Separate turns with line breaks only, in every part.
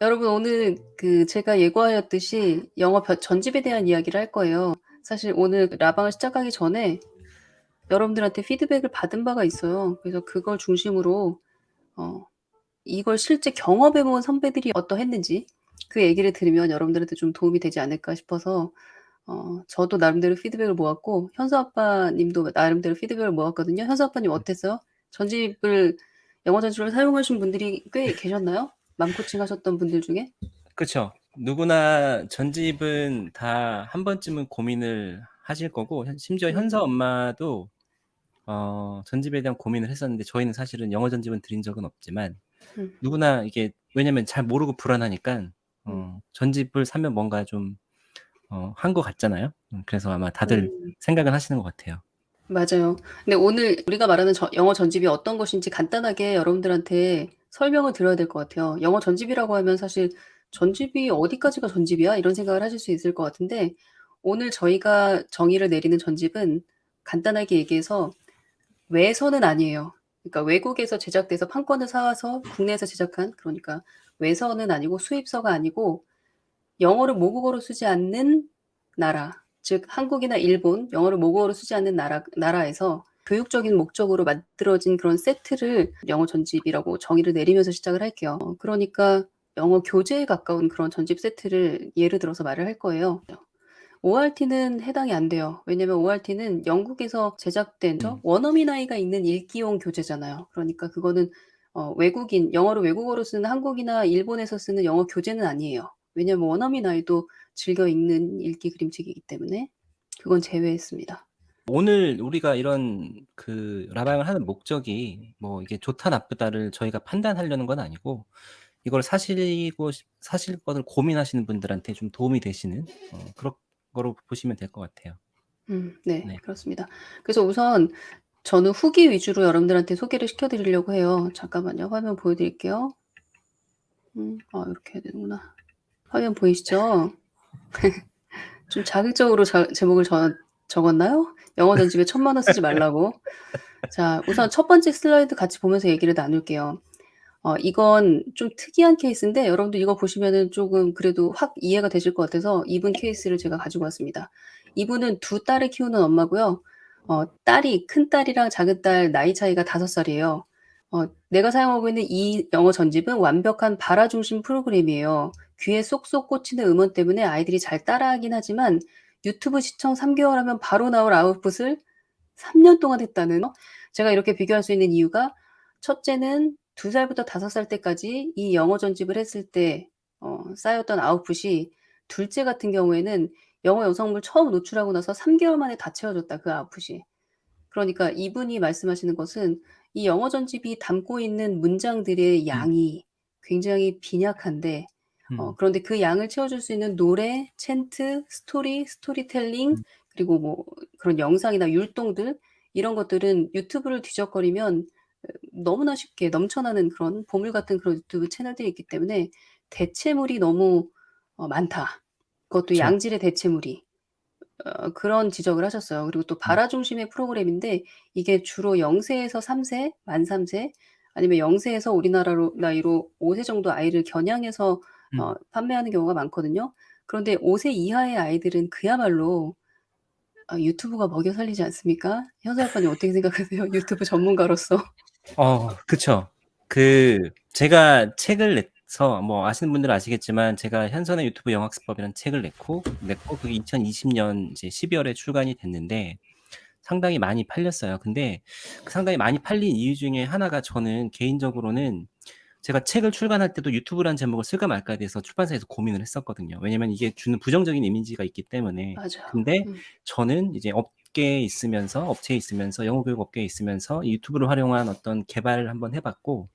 여러분 오늘 제가 예고하였듯이 영어 전집에 대한 이야기를 할 거예요. 사실 오늘 라방을 시작하기 전에 여러분들한테 피드백을 받은 바가 있어요. 그래서 그걸 중심으로 어 이걸 실제 경험해 본 선배들이 어떠했는지 그 얘기를 들으면 여러분들한테 좀 도움이 되지 않을까 싶어서 저도 나름대로 피드백을 모았고 현수 아빠님도 나름대로 피드백을 모았거든요. 현수 아빠님 어땠어요? 전집을 영어 전집을 사용하신 분들이 꽤 계셨나요? 맘코칭 하셨던 분들 중에?
그쵸. 누구나 전집은 다 한 번쯤은 고민을 하실 거고 심지어
음.
현서 엄마도 전집에 대한 고민을 했었는데 저희는 사실은 영어 전집은 드린 적은 없지만
음.
누구나 이게 왜냐면 잘 모르고 불안하니까
음.
전집을 사면 뭔가 좀 한 것 같잖아요. 그래서 아마 다들
음.
생각은 하시는 것 같아요.
맞아요. 근데 오늘 우리가 말하는 영어 전집이 어떤 것인지 간단하게 여러분들한테 설명을 드려야 될 것 같아요. 영어 전집이라고 하면 사실 '전집이 어디까지가 전집이야?' 이런 생각을 하실 수 있을 것 같은데 오늘 저희가 정의를 내리는 전집은 간단하게 얘기해서 외서는 아니에요. 그러니까 외국에서 제작돼서 판권을 사 와서 국내에서 제작한, 그러니까 외서는 아니고 수입서가 아니고 영어를 모국어로 쓰지 않는 나라, 즉 한국이나 일본, 영어를 모국어로 쓰지 않는 나라에서 교육적인 목적으로 만들어진 그런 세트를 영어 전집이라고 정의를 내리면서 시작을 할게요. 그러니까 영어 교재에 가까운 그런 전집 세트를 예를 들어서 말을 할 거예요. ORT는 해당이 안 돼요. 왜냐면 ORT는 영국에서 제작된 원어민 아이가 읽는 읽기용 교재잖아요. 그러니까 그거는 외국인, 영어를 외국어로 쓰는 한국이나 일본에서 쓰는 영어 교재는 아니에요. 왜냐면 원어민 아이도 즐겨 읽는 읽기 그림책이기 때문에 그건 제외했습니다.
오늘 우리가 이런 라방을 하는 목적이 뭐 이게 좋다 나쁘다를 저희가 판단하려는 건 아니고 이걸 사실 거를 고민하시는 분들한테 좀 도움이 되시는 그런 거로 보시면 될 것 같아요.
네.
네.
그렇습니다. 그래서 우선 저는 후기 위주로 여러분들한테 소개를 시켜 드리려고 해요. 잠깐만요. 화면 보여 드릴게요. 이렇게 해야 되는구나. 화면 보이시죠? 좀 자극적으로 제목을 적었나요? 영어 전집에 1,000만 원 쓰지 말라고. 자, 우선 첫 번째 슬라이드 같이 보면서 얘기를 나눌게요. 이건 좀 특이한 케이스인데 여러분들 이거 보시면은 쪼금 그래도 확 이해가 되실 것 같아서 이분 케이스를 제가 가지고 왔습니다. 이분은 두 딸을 키우는 엄마고요. 큰딸이랑 작은딸 나이 차이가 5살이에요. 내가 사용하고 있는 이 영어 전집은 완벽한 발화 중심 프로그램이에요. 귀에 쏙쏙 꽂히는 음원 때문에 아이들이 잘 따라하긴 하지만 유튜브 시청 3개월 하면 바로 나올 아웃풋을 3년 동안 했다는 거. 제가 이렇게 비교할 수 있는 이유가 첫째는 2살부터 5살 때까지 이 영어 전집을 했을 때 쌓였던 아웃풋이 둘째 같은 경우에는 영어 여성물 처음 노출하고 나서 3개월 만에 다 채워졌다, 그 아웃풋이. 그러니까 이분이 말씀하시는 것은 이 영어 전집이 담고 있는 문장들의
음.
양이 굉장히 빈약한데
음.
그런데 그 양을 채워줄 수 있는 노래, 챈트, 스토리텔링
음.
그리고 뭐 그런 영상이나 율동들 이런 것들은 유튜브를 뒤적거리면 너무나 쉽게 넘쳐나는 그런 보물 같은 그런 유튜브 채널들이 있기 때문에 대체물이 너무 많다. 그것도
그쵸.
양질의 대체물이. 그런 지적을 하셨어요. 그리고 또
음.
발화 중심의 프로그램인데 이게 주로 0 세에서 3 세, 만 3 세 아니면 0 세에서 우리나라로 나이로 5세 정도 아이를 겨냥해서
음.
판매하는 경우가 많거든요. 그런데 5세 이하의 아이들은 그야말로 유튜브가 먹여 살리지 않습니까? 현수 아빠님 어떻게 생각하세요? 유튜브 전문가로서.
그쵸. 제가 책을 내서 뭐 아시는 분들은 아시겠지만 제가 현선의 유튜브 영어학습법이라는 책을 냈고 그게 2020년 이제 12월에 출간이 됐는데 상당히 많이 팔렸어요. 근데 그 상당히 많이 팔린 이유 중에 하나가 저는 개인적으로는 제가 책을 출간할 때도 유튜브라는 제목을 쓸까 말까에 대해서 출판사에서 고민을 했었거든요. 왜냐면 이게 주는 부정적인 이미지가 있기 때문에.
맞아요.
근데
음.
저는 이제 업체에 있으면서 영어 교육 업계에 있으면서 이 유튜브를 활용한 어떤 개발을 한번 해 봤고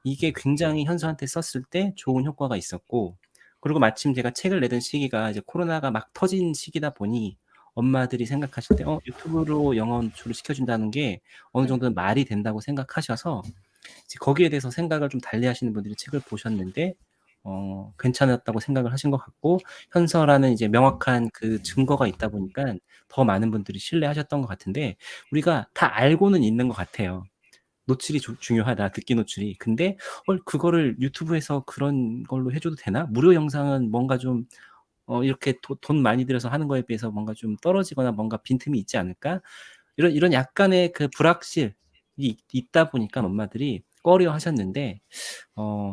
이게 굉장히 현수한테 썼을 때 좋은 효과가 있었고 그리고 마침 제가 책을 내던 시기가 이제 코로나가 막 터진 시기다 보니 엄마들이 생각하실 때 유튜브로 영어 노출을 시켜준다는 게 어느
음.
정도는 말이 된다고 생각하셔서 이제 거기에 대해서 생각을 좀 달리하시는 분들이 책을 보셨는데 괜찮았다고 생각을 하신 것 같고 현서라는 이제 명확한 그 증거가 있다 보니까 더 많은 분들이 신뢰하셨던 것 같은데 우리가 다 알고는 있는 것 같아요. 노출이 중요하다. 듣기 노출이. 근데 그거를 유튜브에서 그런 걸로 해줘도 되나? 무료 영상은 뭔가 좀 이렇게 돈 많이 들여서 하는 거에 비해서 뭔가 좀 떨어지거나 뭔가 빈틈이 있지 않을까? 이런 약간의 그 불확실이 있다 보니까 엄마들이 꺼려 하셨는데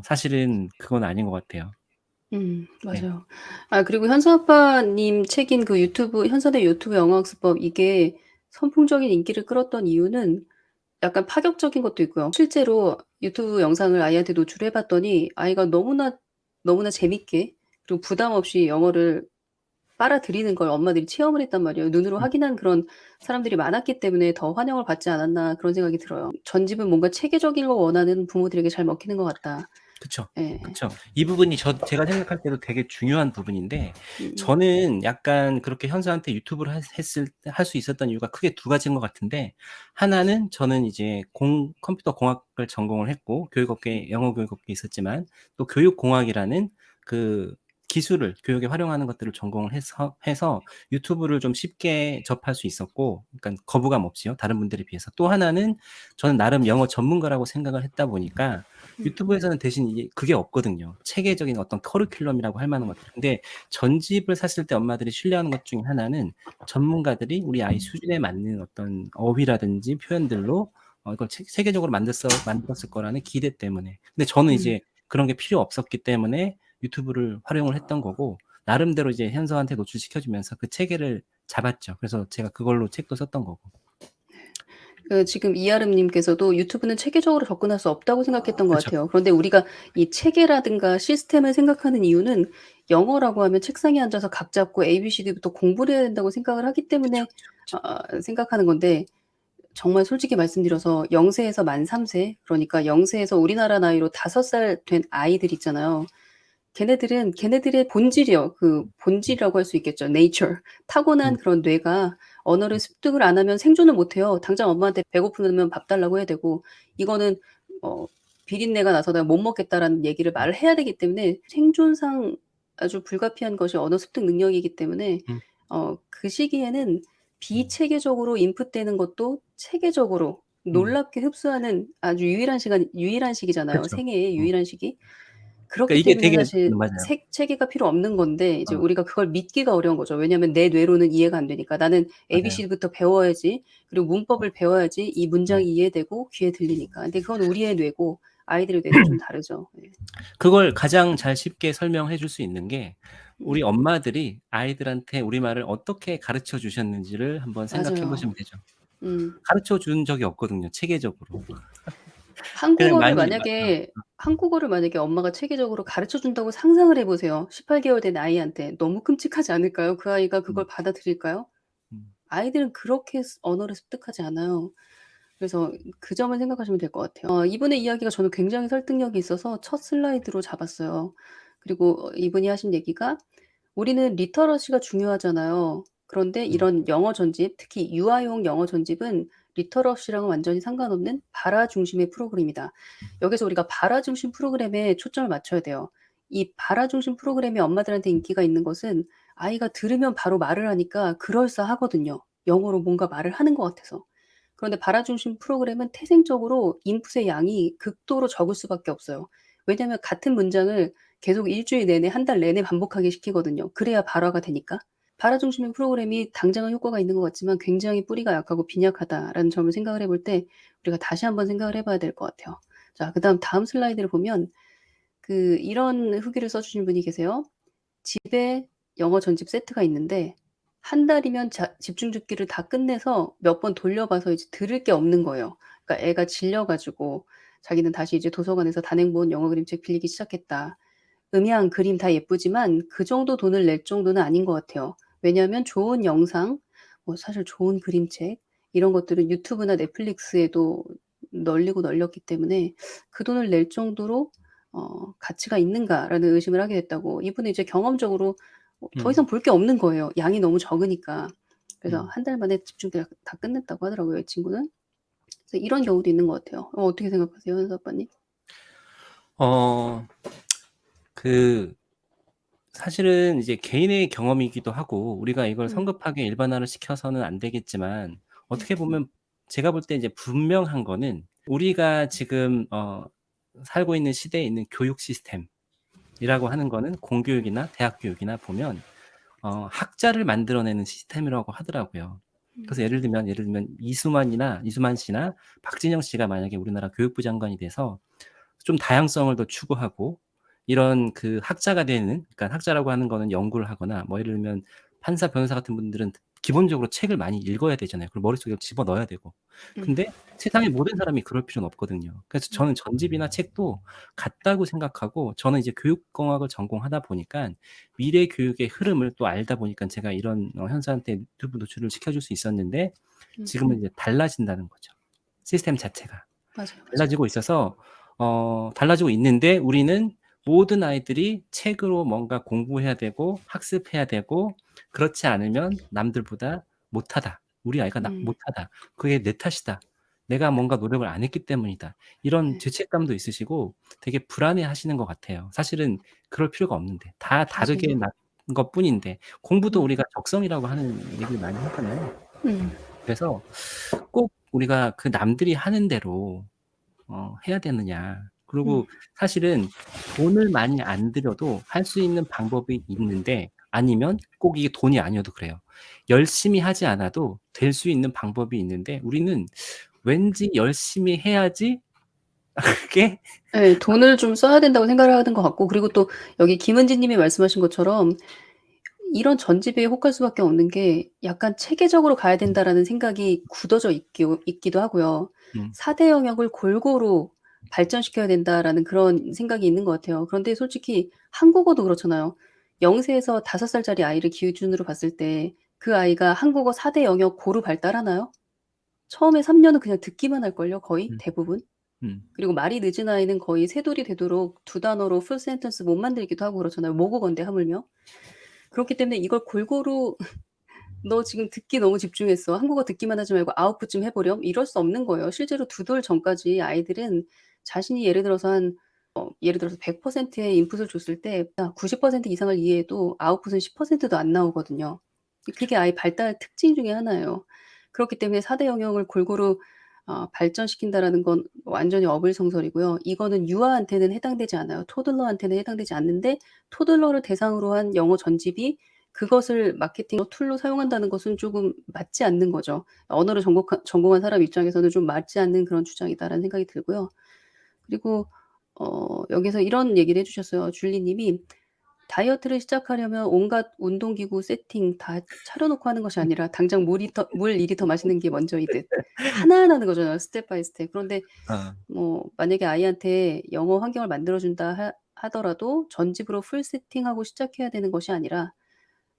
사실은 그건 아닌 것 같아요. 네.
맞아요. 그리고 현서 아빠님 책인 그 현서대 유튜브 영어학습법, 이게 선풍적인 인기를 끌었던 이유는 약간 파격적인 것도 있고요. 실제로 유튜브 영상을 아이한테 노출해 봤더니 아이가 너무나 재밌게, 그리고 부담 없이 영어를 빨아들이는 걸 엄마들이 체험을 했단 말이에요. 눈으로
음.
확인한 그런 사람들이 많았기 때문에 더 환영을 받지 않았나, 그런 생각이 들어요. 전집은 뭔가 체계적인 걸 원하는 부모들에게 잘 먹히는 것 같다.
그쵸.
예.
그쵸. 이 부분이 제가 생각할 때도 되게 중요한 부분인데 저는 약간 그렇게 현서한테 유튜브를 할 수 있었던 이유가 크게 두 가지인 것 같은데, 하나는 저는 이제 컴퓨터 공학을 전공을 했고 교육업계, 영어 교육업계에 있었지만 또 교육공학이라는 그 기술을 교육에 활용하는 것들을 전공을 해서 유튜브를 좀 쉽게 접할 수 있었고, 그러니까 거부감 없이요. 다른 분들에 비해서. 또 하나는 저는 나름 영어 전문가라고 생각을 했다 보니까 유튜브에서는 대신 그게 없거든요. 체계적인 어떤 커리큘럼이라고 할 만한 것들. 근데 전집을 샀을 때 엄마들이 신뢰하는 것 중에 하나는 전문가들이 우리 아이 수준에 맞는 어떤 어휘라든지 표현들로 이걸 체계적으로 만들었을 거라는 기대 때문에. 근데 저는 이제 그런 게 필요 없었기 때문에 유튜브를 활용을 했던 거고, 나름대로 이제 현서한테 노출시켜주면서 그 체계를 잡았죠. 그래서 제가 그걸로 책도 썼던 거고.
지금 이아름님께서도 유튜브는 체계적으로 접근할 수 없다고 생각했던 것
그쵸.
같아요. 그런데 우리가 이 체계라든가 시스템을 생각하는 이유는 영어라고 하면 책상에 앉아서 각 잡고 ABCD부터 공부를 해야 된다고 생각을 하기
그쵸,
때문에
그쵸, 그쵸.
생각하는 건데, 정말 솔직히 말씀드려서 0세에서 만 3세, 그러니까 0세에서 우리나라 나이로 5살 된 아이들 있잖아요. 걔네들의 본질이요. 그 본질이라고 할 수 있겠죠. nature. 타고난
음.
그런 뇌가 언어를 습득을 안 하면 생존을 못 해요. 당장 엄마한테 배고프면 밥 달라고 해야 되고, 이거는 비린내가 나서 "내가 못 먹겠다."라는 얘기를 말을 해야 되기 때문에 생존상 아주 불가피한 것이 언어 습득 능력이기 때문에
음.
그 시기에는 비체계적으로 인풋되는 것도 체계적으로
음.
놀랍게 흡수하는 아주 유일한 시기잖아요,
그쵸.
생애의
음.
유일한 시기.
그러니까
그렇기
이게
때문에
되게
사실
맞아요.
체계가 필요 없는 건데, 이제
어.
우리가 그걸 믿기가 어려운 거죠. 왜냐하면 내 뇌로는 이해가 안 되니까. 나는
맞아요.
ABC부터 배워야지, 그리고 문법을 배워야지 이
네.
문장이 이해되고 귀에 들리니까. 근데 그건 우리의 뇌고 아이들의 뇌는 좀 다르죠. 네.
그걸 가장 잘 쉽게 설명해 줄 수 있는 게 우리
음.
엄마들이 아이들한테 우리말을 어떻게 가르쳐 주셨는지를 한번 생각해
맞아요.
보시면 되죠.
음.
가르쳐 준 적이 없거든요, 체계적으로. 그냥
한국어를
많이
만약에 한국어를 만약에 엄마가 체계적으로 가르쳐 준다고 상상을 해 보세요. 18 개월 된 아이한테. 너무 끔찍하지 않을까요? 그 아이가
음.
그걸 받아들일까요?
음.
아이들은 그렇게 언어를 습득하지 않아요. 그래서 그 점을 생각하시면 될 것 같아요. 이분의 이야기가 저는 굉장히 설득력이 있어서 첫 슬라이드로 잡았어요. 그리고 이분이 하신 얘기가, 우리는 리터러시가 중요하잖아요. 그런데
음.
이런 영어 전집, 특히 유아용 영어 전집은 리터러시랑은 완전히 상관없는 발화 중심의 프로그램이다. 여기서 우리가 발화 중심 프로그램에 초점을 맞춰야 돼요. 이 발화 중심 프로그램이 엄마들한테 인기가 있는 것은 아이가 들으면 바로 말을 하니까 그럴싸하거든요. 영어로 뭔가 말을 하는 것 같아서. 그런데 발화 중심 프로그램은 태생적으로 인풋의 양이 극도로 적을 수밖에 없어요. 왜냐하면 같은 문장을 계속 일주일 내내 한 달 내내 반복하게 시키거든요. 그래야 발화가 되니까. 발화 중심의 프로그램이 당장은 효과가 있는 것 같지만 굉장히 뿌리가 약하고 빈약하다라는 점을 생각을 해볼 때 우리가 다시 한번 생각을 해 봐야 될 것 같아요. 자, 그다음 다음 슬라이드를 보면 이런 후기를 써 주신 분이 계세요. 집에 영어 전집 세트가 있는데 한 달이면 집중 듣기를 다 끝내서 몇 번 돌려 봐서 이제 들을 게 없는 거예요. 그러니까 애가 질려 가지고 자기는 다시 이제 도서관에서 단행본 영어 그림책 빌리기 시작했다. 음향, 그림 다 예쁘지만 그 정도 돈을 낼 정도는 아닌 것 같아요. 왜냐하면 좋은 영상, 사실 좋은 그림책, 이런 것들은 유튜브나 넷플릭스에도 널리고 널렸기 때문에 '그 돈을 낼 정도로 가치가 있는가.'라는 의심을 하게 됐다고. 이분은 이제 경험적으로 더 이상
음.
볼 게 없는 거예요, 양이 너무 적으니까. 그래서
음.
한 달 만에 집중 다 끝냈다고 하더라고요, 이 친구는. 그래서 이런 경우도 있는 것 같아요. 어떻게 생각하세요, 현수 아빠님?
어 그 사실은 이제 개인의 경험이기도 하고 우리가 이걸
음.
성급하게 일반화를 시켜서는 안 되겠지만, 어떻게 보면 제가 볼 때 이제 분명한 거는 우리가 지금 살고 있는 시대에 있는 교육 시스템이라고 하는 거는 공교육이나 대학 교육이나 보면 학자를 만들어내는 시스템이라고 하더라고요. 그래서 예를 들면 이수만 씨나 박진영 씨가 만약에 우리나라 교육부 장관이 돼서 좀 다양성을 더 추구하고 이런 그 학자가 되는, 그러니까 학자라고 하는 거는 연구를 하거나 뭐 예를 들면 판사, 변호사 같은 분들은 기본적으로 책을 많이 읽어야 되잖아요. 그리고 머릿속에 집어넣어야 되고. 근데 세상의 모든 사람이 그럴 필요는 없거든요. 그래서 저는 전집이나 책도 같다고 생각하고, 저는 이제 교육공학을 전공하다 보니까 미래 교육의 흐름을 또 알다 보니까 제가 이런 현수한테 유튜브 노출을 시켜줄 수 있었는데, 지금은 이제 달라진다는 거죠. 시스템 자체가.
맞아요.
달라지고 있어서 달라지고 있는데 우리는 모든 아이들이 책으로 뭔가 공부해야 되고 학습해야 되고, 그렇지 않으면 남들보다 못하다. 우리 아이가 못하다. 그게 내 탓이다. 내가 뭔가 노력을 안 했기 때문이다. 이런
네.
죄책감도 있으시고 되게 불안해 하시는 것 같아요. 사실은 그럴 필요가 없는데. 다 다르게
맞아요.
난 것뿐인데. 공부도 우리가 적성이라고 하는 얘기를 많이 하잖아요. 그래서 꼭 우리가 그 남들이 하는 대로 해야 되느냐. 그리고 사실은 돈을 많이 안 들여도 할 수 있는 방법이 있는데, 아니면 꼭 이게 돈이 아니어도 그래요. 열심히 하지 않아도 될 수 있는 방법이 있는데 우리는 왠지 열심히 해야지 그게
네, 돈을 좀 써야 된다고 생각을 하는 것 같고, 그리고 또 여기 김은지 님이 말씀하신 것처럼 이런 전집에 혹할 수밖에 없는 게 약간 체계적으로 가야 된다라는 생각이 굳어져 있기도 하고요. 4대 영역을 골고루 발전시켜야 된다라는 그런 생각이 있는 것 같아요. 그런데 솔직히 한국어도 그렇잖아요. 0세에서 5살짜리 아이를 기준으로 봤을 때 그 아이가 한국어 4대 영역 고루 발달하나요? 처음에 3년은 그냥 듣기만 할걸요, 거의
음.
대부분.
음.
그리고 말이 늦은 아이는 거의 새돌이 되도록 2단어로 풀 센텐스 못 만들기도 하고 그렇잖아요, 모국어인데 하물며. 그렇기 때문에 이걸 골고루 "너 지금 듣기 너무 집중했어. 한국어 듣기만 하지 말고 아웃풋 좀 해 보렴." 이럴 수 없는 거예요. 실제로 2돌 전까지 아이들은 자신이 예를 들어서 100%의 인풋을 줬을 때 90% 이상을 이해해도 아웃풋은 10%도 안 나오거든요. 그게 아이 발달 특징 중에 하나예요. 그렇기 때문에 4대 영역을 골고루 발전시킨다라는 건 완전히 어불성설이고요. 이거는 유아한테는 해당되지 않아요. 토들러한테는 해당되지 않는데, 토들러를 대상으로 한 영어 전집이 그것을 마케팅 툴로 사용한다는 것은 조금 맞지 않는 거죠. 언어를 전공한 사람 입장에서는 좀 맞지 않는 그런 주장이다라는 생각이 들고요. 그리고 여기서 이런 얘기를 해 주셨어요. 줄리 님이 "다이어트를 시작하려면 온갖 운동기구 세팅 다 차려 놓고 하는 것이 아니라 당장 물 2리터 마시는 게 먼저이듯." 하나하나는 거잖아요, 스텝 바이 스텝. 그런데
어.
뭐 만약에 아이한테 영어 환경을 만들어 준다 하더라도 전집으로 풀 세팅하고 시작해야 되는 것이 아니라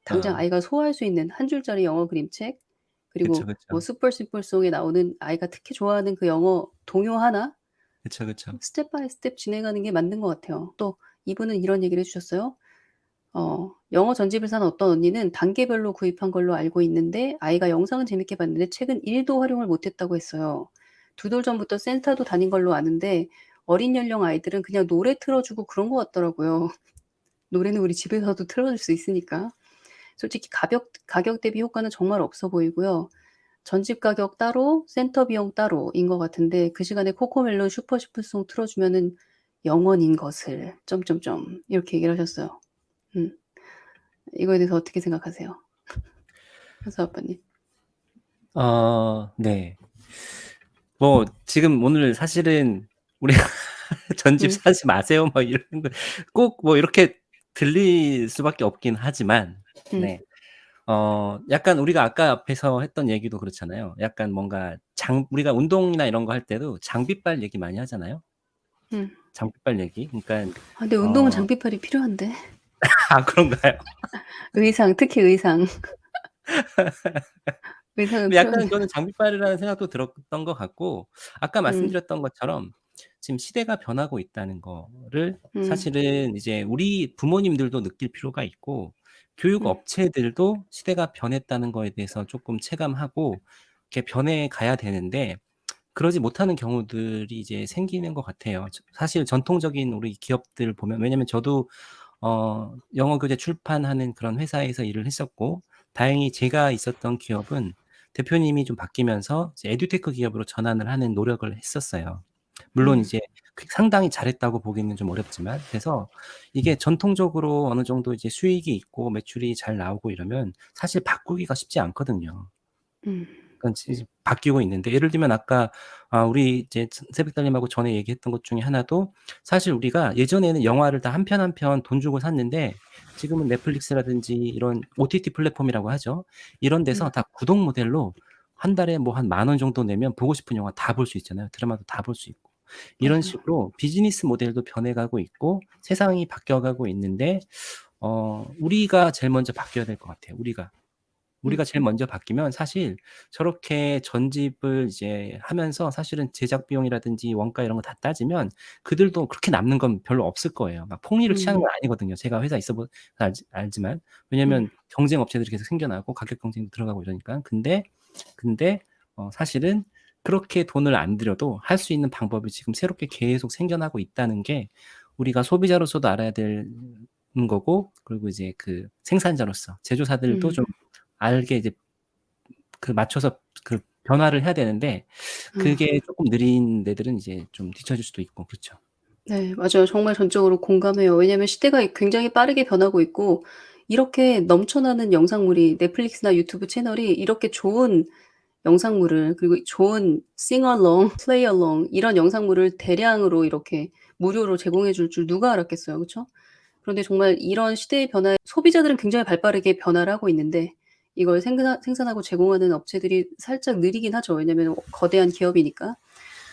당장
어.
아이가 소화할 수 있는 한 줄짜리 영어 그림책,
그쵸,
그리고 뭐
그쵸.
슈퍼 심플 송에 나오는 아이가 특히 좋아하는 그 영어 동요 하나
그쵸, 그쵸.
스텝 바이 스텝 진행하는 게 맞는 것 같아요. 또 이분은 이런 얘기를 해 주셨어요. 영어 전집을 산 어떤 언니는 단계별로 구입한 걸로 알고 있는데 아이가 영상은 재밌게 봤는데 책은 1도 활용을 못 했다고 했어요. 2돌 전부터 센터도 다닌 걸로 아는데 어린 연령 아이들은 그냥 노래 틀어 주고 그런 것 같더라고요. 노래는 우리 집에서도 틀어 줄 수 있으니까. 솔직히 가격 대비 효과는 정말 없어 보이고요. 전집 가격 따로 센터 비용 따로인 것 같은데 그 시간에 코코멜론 슈퍼 슈퍼송 틀어 주면은 영원인 것을 점점점 이렇게 얘기를 하셨어요. 음. 이거에 대해서 어떻게 생각하세요? 현수 아빠님.
네. 뭐 지금 오늘 사실은 우리가 전집
음.
사지 마세요 뭐 이런 거 꼭 뭐 이렇게 들릴 수밖에 없긴 하지만,
음.
네. 약간 우리가 아까 앞에서 했던 얘기도 그렇잖아요. 약간 뭔가 우리가 운동이나 이런 거 할 때도 장비빨 얘기 많이 하잖아요.
음.
장비빨 얘기. 그러니까
근데 운동은
어
장비빨이 필요한데.
그런가요?
의상, 특히 의상. 의상은
근데 약간
필요한데.
저는 장비빨이라는 생각도 들었던 것 같고, 아까
음.
말씀드렸던 것처럼 지금 시대가 변하고 있다는 거를
음.
사실은 이제 우리 부모님들도 느낄 필요가 있고, 교육
음.
업체들도 시대가 변했다는 거에 대해서 쪼끔 체감하고 이렇게 변해 가야 되는데, 그러지 못하는 경우들이 이제 생기는 것 같아요. 사실 전통적인 우리 기업들 보면, 왜냐면 저도 영어 교재 출판하는 그런 회사에서 일을 했었고, 다행히 제가 있었던 기업은 대표님이 좀 바뀌면서 이제 에듀테크 기업으로 전환을 하는 노력을 했었어요. 물론
음.
이제 상당히 잘했다고 보기는 좀 어렵지만 그래서 이게 전통적으로 어느 정도 이제 수익이 있고 매출이 잘 나오고 이러면 사실 바꾸기가 쉽지 않거든요.
음.
그러니까 이제 바뀌고 있는데 예를 들면 아까 우리 이제 새벽달님하고 전에 얘기했던 것 중에 하나도 사실 우리가 예전에는 영화를 다 한 편 한 편 돈 주고 샀는데 지금은 넷플릭스라든지 이런 OTT 플랫폼이라고 하죠. 이런 데서
음.
다 구독 모델로 한 달에 뭐 한 10,000원 정도 내면 보고 싶은 영화 다 볼 수 있잖아요. 드라마도 다 볼 수 있고. 이런
맞아요.
식으로 비즈니스 모델도 변해가고 있고 세상이 바뀌어가고 있는데 우리가 제일 먼저 바뀌어야 될 것 같아요. 우리가
음.
제일 먼저 바뀌면 사실 저렇게 전집을 이제 하면서 사실은 제작 비용이라든지 원가 이런 거 다 따지면 그들도 그렇게 남는 건 별로 없을 거예요. 막 폭리를 취하는
음.
건 아니거든요. 제가 회사 있어 알지만.
음.
왜냐면 경쟁 업체들이 계속 생겨나고 가격 경쟁도 들어가고 이러니까. 근데 사실은 그렇게 돈을 안 들여도 할 수 있는 방법이 지금 새롭게 계속 생겨나고 있다는 게 우리가 소비자로서도 알아야 되는 거고 그리고 이제 그 생산자로서 제조사들도
음.
좀 알게 이제 맞춰서 변화를 해야 되는데
아.
그게 쪼끔 느린 데들은 이제 좀 뒤처질 수도 있고 그렇죠.
네, 맞아요. 정말 전적으로 공감해요. 왜냐하면 시대가 굉장히 빠르게 변하고 있고 이렇게 넘쳐나는 영상물이 넷플릭스나 유튜브 채널이 이렇게 좋은 영상물을 그리고 좋은 sing along, play along 이런 영상물을 대량으로 이렇게 무료로 제공해 줄 줄 누가 알았겠어요. 그쵸? 그런데 정말 이런 시대의 변화에 소비자들은 굉장히 발빠르게 변화를 하고 있는데 이걸 생산하고 제공하는 업체들이 살짝 느리긴 하죠. 왜냐하면 거대한 기업이니까.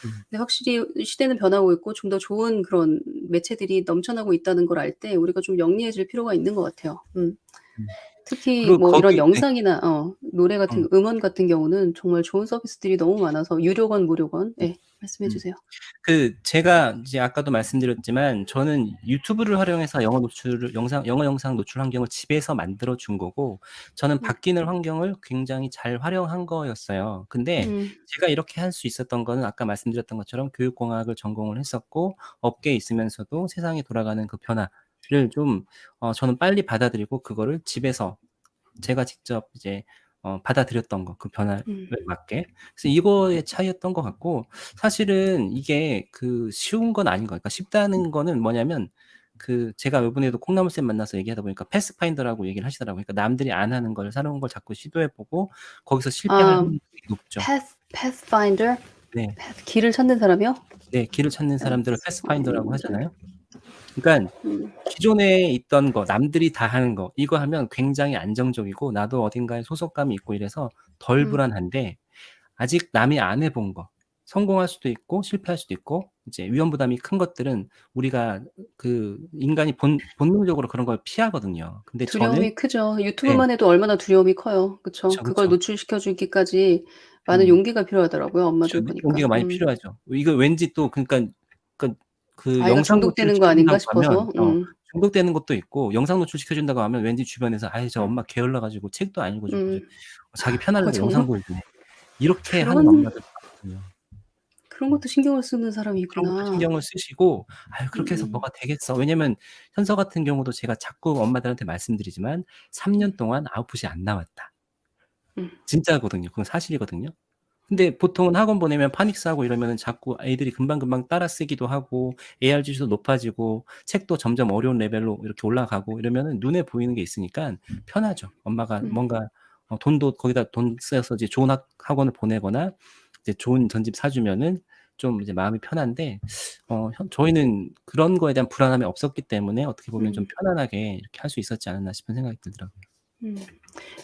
음.
근데 확실히 시대는 변하고 있고 좀 더 좋은 그런 매체들이 넘쳐나고 있다는 걸 알 때 우리가 좀 영리해질 필요가 있는 것 같아요.
음.
특히
그리고
뭐 이런
거기 네.
영상이나 노래 같은 음원 같은 경우는 정말 좋은 서비스들이 너무 많아서 유료건 무료건
음.
말씀해
음.
주세요.
제가 이제 아까도 말씀드렸지만 저는 유튜브를 활용해서 영어 영상 노출 환경을 집에서 만들어 준 거고 저는
음.
바뀌는 환경을 굉장히 잘 활용한 거였어요. 근데
음.
제가 이렇게 할 수 있었던 거는 아까 말씀드렸던 것처럼 교육공학을 전공을 했었고 업계에 있으면서도 세상이 돌아가는 그 변화를 좀 저는 빨리 받아들이고 그거를 집에서 제가 직접 이제 받아들였던 거 그 변화에
음.
맞게. 그래서 이거의 차이였던 것 같고 사실은 이게 쉬운 건 아닌 거예요. 그러니까 쉽다는 거는 뭐냐면 제가 요번에도 콩나물쌤 만나서 얘기하다 보니까 패스파인더라고 얘기를 하시더라고요. 그러니까 남들이 안 하는 걸 새로운 걸 자꾸 시도해 보고 거기서 실패할
아
확률이 높죠.
pathfinder?
네.
길을 찾는 사람이요?
네. 길을 찾는 사람들을 패스파인더라고
pathfinder.
하잖아요. 그러니까
음.
기존에 있던 거 남들이 다 하는 거 이거 하면 굉장히 안정적이고 나도 어딘가에 소속감이 있고 이래서 덜
음.
불안한데 아직 남이 안 해본 거 성공할 수도 있고 실패할 수도 있고 이제 위험 부담이 큰 것들은 우리가 인간이 본능적으로 그런 걸 피하거든요. 근데 저는
두려움이 크죠.
네.
유튜브만 해도 얼마나 두려움이 커요. 그쵸?
그쵸,
그걸
그쵸.
노출시켜 주기까지 많은
음.
용기가 필요하더라고요,
그쵸.
엄마들 보니까.
용기가 많이 필요하죠. 이거 왠지 또 그러니까
아이가
영상 노출을
중독되는 거 아닌가
시켜준다고 하면
싶어서.
중독되는 것도 있고 영상 노출 시켜준다고 하면 왠지 주변에서 '아이 저 엄마 게을러 가지고 책도 안 읽어 주고
음.
자기 편하려고 영상
정말
보여주네.' 이렇게 하는
그런
엄마들도 많거든요.
그런
음.
것도 신경을 쓰는 사람이
그런 것도
있구나.
신경을 쓰시고 '아유 그렇게 해서
음.
뭐가 되겠어.' 왜냐면 현서 같은 경우도 제가 자꾸 엄마들한테 말씀드리지만 3년 동안 아웃풋이 안 나왔다.
음.
진짜거든요. 그건 사실이거든요. 근데 보통은 학원 보내면 파닉스하고 이러면은 자꾸 애들이 금방금방 따라 쓰기도 하고 AR 지수도 높아지고 책도 점점 어려운 레벨로 이렇게 올라가고 이러면은 눈에 보이는 게 있으니깐 편하죠. 엄마가
음.
뭔가 돈도 거기다 돈 써서 이제 좋은 학원을 보내거나 이제 좋은 전집 사 주면은 좀 이제 마음이 편한데 저희는 그런 거에 대한 불안함이 없었기 때문에 어떻게 보면 좀
음.
편안하게 이렇게 할 수 있었지 않았나 싶은 생각이 들더라고요.
음.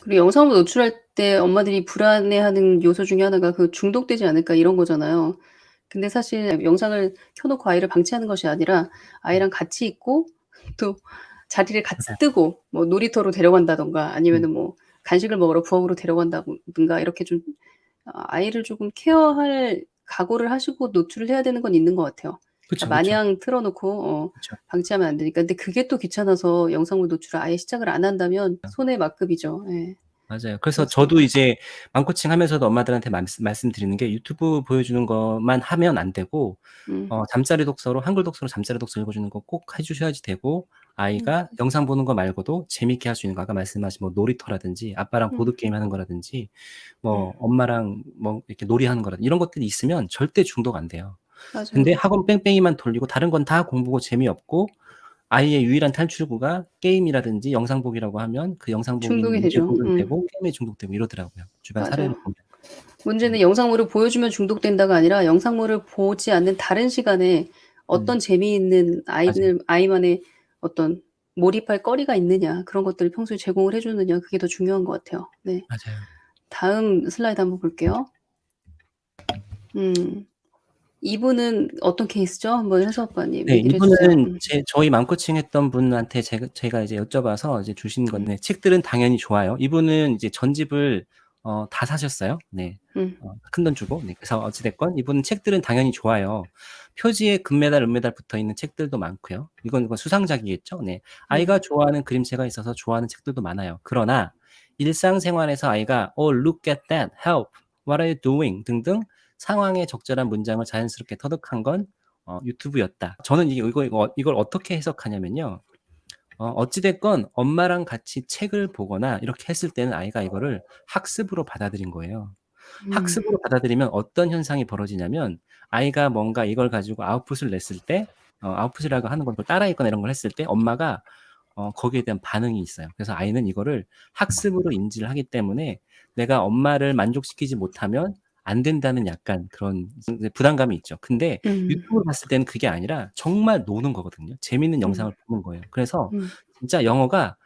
그리고 영상을 노출할 때 엄마들이 불안해하는 요소 중에 하나가 그 '중독되지 않을까.' 이런 거잖아요. 근데 사실 영상을 켜 놓고 아이를 방치하는 것이 아니라
음.
아이랑 같이 있고 또 자리를 같이
맞아요.
뜨고 뭐 놀이터로 데려간다든가
음.
아니면은 뭐 간식을 먹으러 부엌으로 데려간다든가 이렇게 좀 아이를 조금 케어할 각오를 하시고 노출을 해야 되는 건 있는 것 같아요. 그러니까
그쵸, 그쵸.
마냥 틀어 놓고
그쵸.
방치하면 안 되니까. 근데 그게 또 귀찮아서 영상물 노출을 아예 시작을 안 한다면 손해 막급이죠. 예.
맞아요. 그래서 저도
그렇습니다.
이제 맘코칭 하면서도 엄마들한테 말씀드리는 게 유튜브 보여주는 것만 하면 안 되고
음.
잠자리 독서로 한글 독서로 잠자리 독서 읽어주는 거 꼭 해 주셔야지 되고 아이가 영상 보는 거 말고도 재밌게 할 수 있는 거 아까 말씀하신 뭐 놀이터라든지 아빠랑 보드게임 하는 거라든지 뭐 엄마랑 뭐 이렇게 놀이하는 거라든지 이런 것들이 있으면 절대 중독 안 돼요.
맞아요.
근데 학원 뺑뺑이만 돌리고 다른 건 다 공부고 재미없고 아이의 유일한 탈출구가 게임이라든지 영상 보기라고 하면 그 영상 보기는
중독이
일에
되죠.
중독되고 게임에 중독되고 이러더라고요. 주변 사례를
맞아요.
보면.
문제는 영상물을 보여주면 중독된다가 아니라 영상물을 보지 않는 다른 시간에 어떤
음.
재미있는
맞아요.
아이만의 어떤 몰입할 거리가 있느냐 그런 것들을 평소에 제공을 해 주느냐 그게 더 중요한 것 같아요. 네.
맞아요.
다음 슬라이드 한번 볼게요. 이분은 어떤 케이스죠? 한번 현수 아빠님
네.
얘기를 해 주세요.
이분은 저희 맘코칭 했던 분한테 제가 이제 여쭤봐서 이제 주신 건데 책들은 당연히 좋아요. 이분은 이제 전집을 다 사셨어요. 네. 큰돈 주고. 네. 그래서 어찌 됐건 이분은 책들은 당연히 좋아요. 표지에 금메달, 은메달 붙어 있는 책들도 많고요. 이건 수상작이겠죠. 네. 아이가 좋아하는 그림체가 있어서 좋아하는 책들도 많아요. 그러나 일상생활에서 아이가 "Oh, look at that. Help. What are you doing?" 등등 상황에 적절한 문장을 자연스럽게 터득한 건 유튜브였다. 저는 이걸 어떻게 해석하냐면요. 어찌 됐건 엄마랑 같이 책을 보거나 이렇게 했을 때는 아이가 이거를 학습으로 받아들인 거예요. 학습으로 받아들이면 어떤 현상이 벌어지냐면 아이가 뭔가 이걸 가지고 아웃풋을 냈을 때 아웃풋이라고 하는 건 그걸 따라 읽거나 이런 걸 했을 때 엄마가 거기에 대한 반응이 있어요. 그래서 아이는 이거를 학습으로 인지를 하기 때문에 내가 엄마를 만족시키지 못하면 안 된다는 약간 그런 이제 부담감이 있죠. 근데 유튜브를 봤을 때는 그게 아니라 정말 노는 거거든요. 재밌는 영상을 보는 거예요. 그래서 진짜 영어가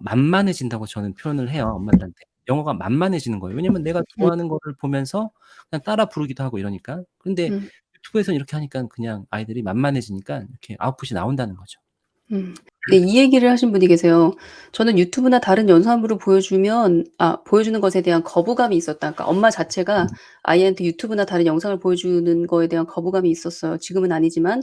만만해진다고 저는 표현을 해요, 엄마들한테. 영어가 만만해지는 거예요. 왜냐면 내가 좋아하는 거를 보면서 그냥 따라 부르기도 하고 이러니까. 근데 유튜브에서는 이렇게 하니까 그냥 아이들이 만만해지니까 이렇게 아웃풋이 나온다는 거죠.
네, 이 얘기를 하신 분이 계세요. 저는 유튜브나 다른 영상물을 보여주는 것에 대한 거부감이 있었다. 그러니까 엄마 자체가 아이한테 유튜브나 다른 영상을 보여주는 거에 대한 거부감이 있었어요. 지금은 아니지만.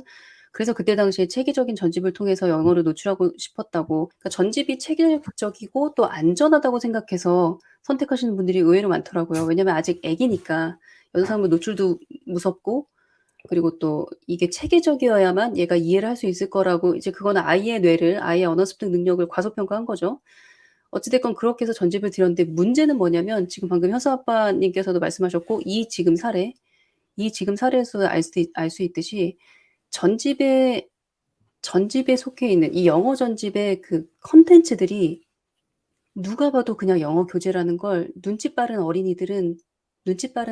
그래서 그때 당시에 체계적인 전집을 통해서 영어를 노출하고 싶었다고. 그러니까 전집이 체계적이고 또 안전하다고 생각해서 선택하시는 분들이 의외로 많더라고요. 왜냐면 아직 애기니까 영상물 노출도 무섭고 그리고 또 이게 체계적이어야만 얘가 이해를 할 수 있을 거라고 이제 그거는 아이의 뇌를 아이의 언어 습득 능력을 과소평가한 거죠. 어찌 됐건 그렇게 해서 전집을 드렸는데 문제는 뭐냐면 지금 방금 현수 아빠님께서도 말씀하셨고 이 지금 사례에서 알 수 있듯이 전집에 속해 있는 이 영어 전집의 그 콘텐츠들이 누가 봐도 그냥 영어 교재라는 걸 눈치 빠른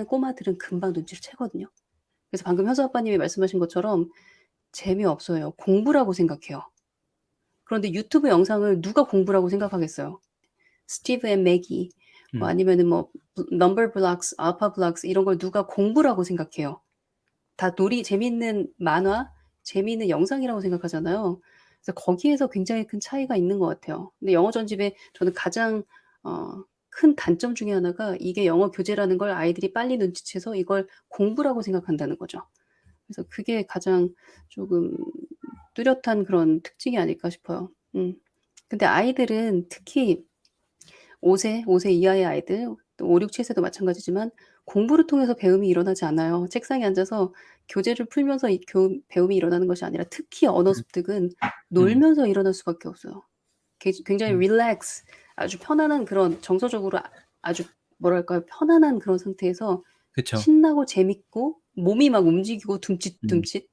꼬마들은 금방 눈치를 채거든요. 그래서 방금 현수 아빠님이 말씀하신 것처럼 재미없어요. 공부라고 생각해요. 그런데 유튜브 영상을 누가 공부라고 생각하겠어요. 스티브 앤 매기 뭐 아니면은 뭐 넘버 블록스, 알파 블록스 이런 걸 누가 공부라고 생각해요. 다 재미있는 만화, 재미있는 영상이라고 생각하잖아요. 그래서 거기에서 굉장히 큰 차이가 있는 것 같아요. 근데 영어 전집의 저는 가장 큰 단점 중에 하나가 이게 영어 교재라는 걸 아이들이 빨리 눈치채서 이걸 공부라고 생각한다는 거죠. 그래서 그게 가장 조금 뚜렷한 그런 특징이 아닐까 싶어요. 근데 아이들은 특히 5 세 이하의 아이들 또 5, 6, 7 세도 마찬가지지만 공부를 통해서 배움이 일어나지 않아요. 책상에 앉아서 교재를 풀면서 이 배움이 일어나는 것이 아니라 특히 언어 습득은
음.
놀면서 일어날 수밖에 없어요. 굉장히 릴렉스 아주 편안한 그런 정서적으로 아주 뭐랄까요? 편안한 그런 상태에서
그쵸.
신나고 재밌고 몸이 막 움직이고
음.
둠칫둠칫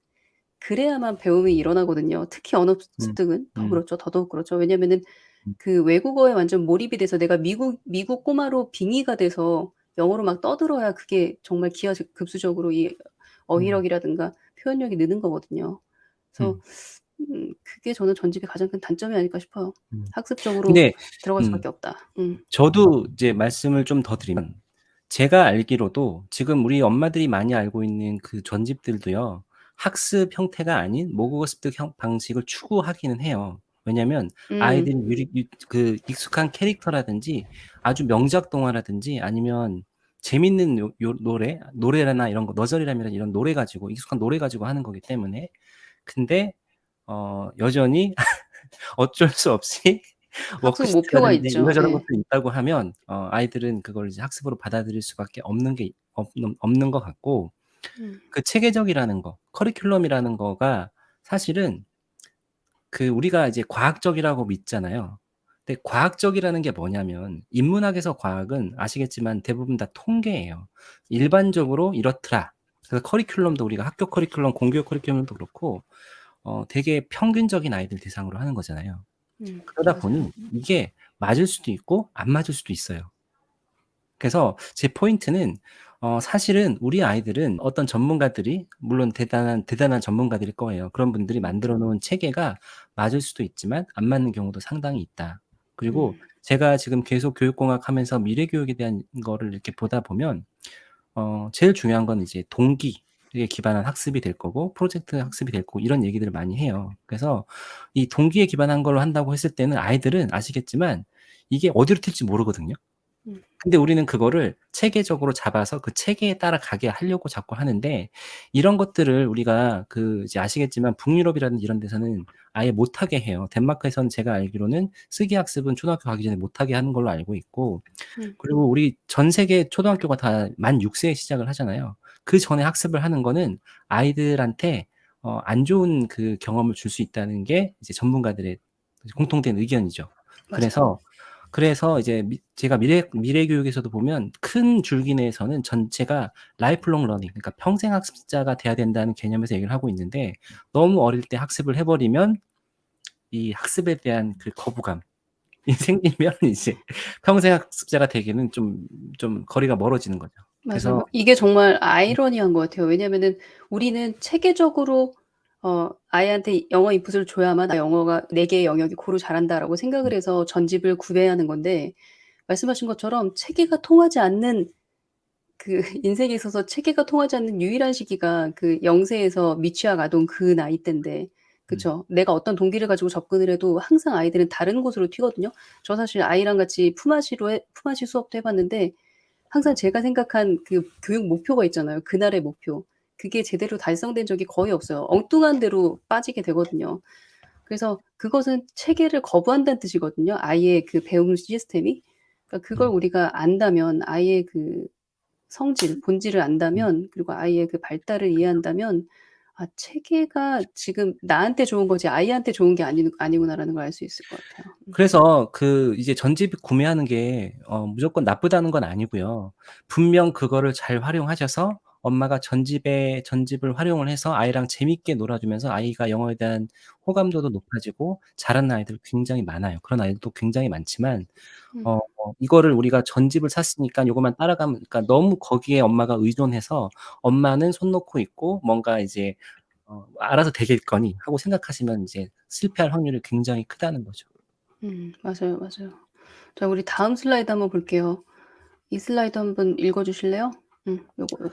그래야만 배움이 일어나거든요. 특히 언어
음.
습득은 더
음.
그렇죠. 더더욱 그렇죠. 왜냐면은
음.
그 외국어에 완전 몰입이 돼서 내가 미국 꼬마로 빙의가 돼서 영어로 막 떠들어야 그게 정말 급수적으로 이
음.
어휘력이라든가 표현력이 느는 거거든요. 그래서
음.
그게 저는 전집의 가장 큰 단점이 아닐까 싶어요.
음.
학습적으로
근데
들어갈 수밖에 없다.
저도 이제 말씀을 좀 더 드리면 제가 알기로도 지금 우리 엄마들이 많이 알고 있는 그 전집들도요. 학습 형태가 아닌 모국어 습득 방식을 추구하기는 해요. 왜냐면 아이들이 익숙한 캐릭터라든지 아주 명작 동화라든지 아니면 재밌는 노래나 이런 거 너절이라면 이런 노래 가지고 익숙한 노래 가지고 하는 거기 때문에 근데 여전히 어쩔 수 없이
학습 목표가
워크시트라든지
있죠.
이러저런
예.
것들이 있다고 하면 아이들은 그걸 이제 학습으로 받아들일 수밖에 없는 것 같고
음.
그 체계적이라는 거, 커리큘럼이라는 거가 사실은 우리가 이제 과학적이라고 믿잖아요. 근데 과학적이라는 게 뭐냐면 인문학에서 과학은 아시겠지만 대부분 다 통계예요. 일반적으로 이렇더라. 그래서 커리큘럼도 우리가 학교 커리큘럼, 공교육 커리큘럼도 그렇고 되게 평균적인 아이들 대상으로 하는 거잖아요. 그러다
맞아요.
보니 이게 맞을 수도 있고 안 맞을 수도 있어요. 그래서 제 포인트는 사실은 우리 아이들은 어떤 전문가들이 물론 대단한 전문가들일 거예요. 그런 분들이 만들어 놓은 체계가 맞을 수도 있지만 안 맞는 경우도 상당히 있다. 그리고
음.
제가 지금 계속 교육공학 하면서 미래 교육에 대한 거를 이렇게 보다 보면 제일 중요한 건 이제 동기에 기반한 학습이 될 거고 프로젝트 학습이 될 거고 이런 얘기들을 많이 해요. 그래서 이 동기에 기반한 걸로 한다고 했을 때는 아이들은 아시겠지만 이게 어디로 튈지 모르거든요.
음.
근데 우리는 그거를 체계적으로 잡아서 그 체계에 따라 가게 하려고 자꾸 하는데 이런 것들을 우리가 이제 아시겠지만 북유럽이라든지 이런 데서는 아예 못하게 해요. 덴마크에서는 제가 알기로는 쓰기 학습은 초등학교 가기 전에 못하게 하는 걸로 알고 있고
음.
그리고 우리 전 세계 초등학교가 다 만 6세에 시작을 하잖아요. 그전에 학습을 하는 거는 아이들한테 안 좋은 경험을 줄 수 있다는 게 이제 전문가들의 공통된 의견이죠.
맞아요.
그래서 이제 제가 미래 교육에서도 보면 큰 줄기 내에서는 전체가 라이프롱 러닝 그러니까 평생 학습자가 돼야 된다는 개념에서 얘기를 하고 있는데 너무 어릴 때 학습을 해 버리면 이 학습에 대한 거부감이 생기면 이제 평생 학습자가 되기는 좀 거리가 멀어지는 거죠.
맞아요.
그래서
이게 정말 아이러니한 것 같아요. 왜냐면은 우리는 체계적으로 아이한테 영어 인풋을 줘야만 '아 영어가 내 개의 영역이 고루 자란다.'라고 생각을 해서 전집을 구매하는 건데 말씀하신 것처럼 체계가 통하지 않는 인생에 있어서 체계가 통하지 않는 유일한 시기가 0 세에서 미취학 아동 그 나이 땐데
음.
그쵸. 내가 어떤 동기를 가지고 접근을 해도 항상 아이들은 다른 곳으로 튀거든요. 저 사실 아이랑 같이 품앗이 수업도 해 봤는데 항상 제가 생각한 교육 목표가 있잖아요, 그날의 목표. 그게 제대로 달성된 적이 거의 없어요. 엉뚱한 데로 빠지게 되거든요. 그래서 그것은 체계를 거부한다는 뜻이거든요, 아이의 배움 시스템이. 그러니까 그걸
음.
우리가 안다면 아이의 성질, 본질을
음.
안다면 그리고 아이의 발달을 이해한다면 '아 체계가 지금 나한테 좋은 거지 아이한테 좋은 게 아니구나.'라는 걸 알 수 있을 것 같아요.
그래서 이제 전집 구매하는 게 무조건 나쁘다는 건 아니고요. 분명 그거를 잘 활용하셔서 엄마가 전집을 활용을 해서 아이랑 재밌게 놀아 주면서 아이가 영어에 대한 호감도도 높아지고 잘하는 아이들 굉장히 많아요. 그런 아이들도 굉장히 많지만
음.
이거를 우리가 전집을 샀으니까 요것만 따라가면 그러니까 너무 거기에 엄마가 의존해서 엄마는 손 놓고 있고 뭔가 이제 '알아서 되겠거니.' 하고 생각하시면 이제 실패할 확률이 굉장히 크다는 거죠.
맞아요, 맞아요. 자 우리 다음 슬라이드 한번 볼게요. 이 슬라이드 한번 읽어 주실래요? 요거.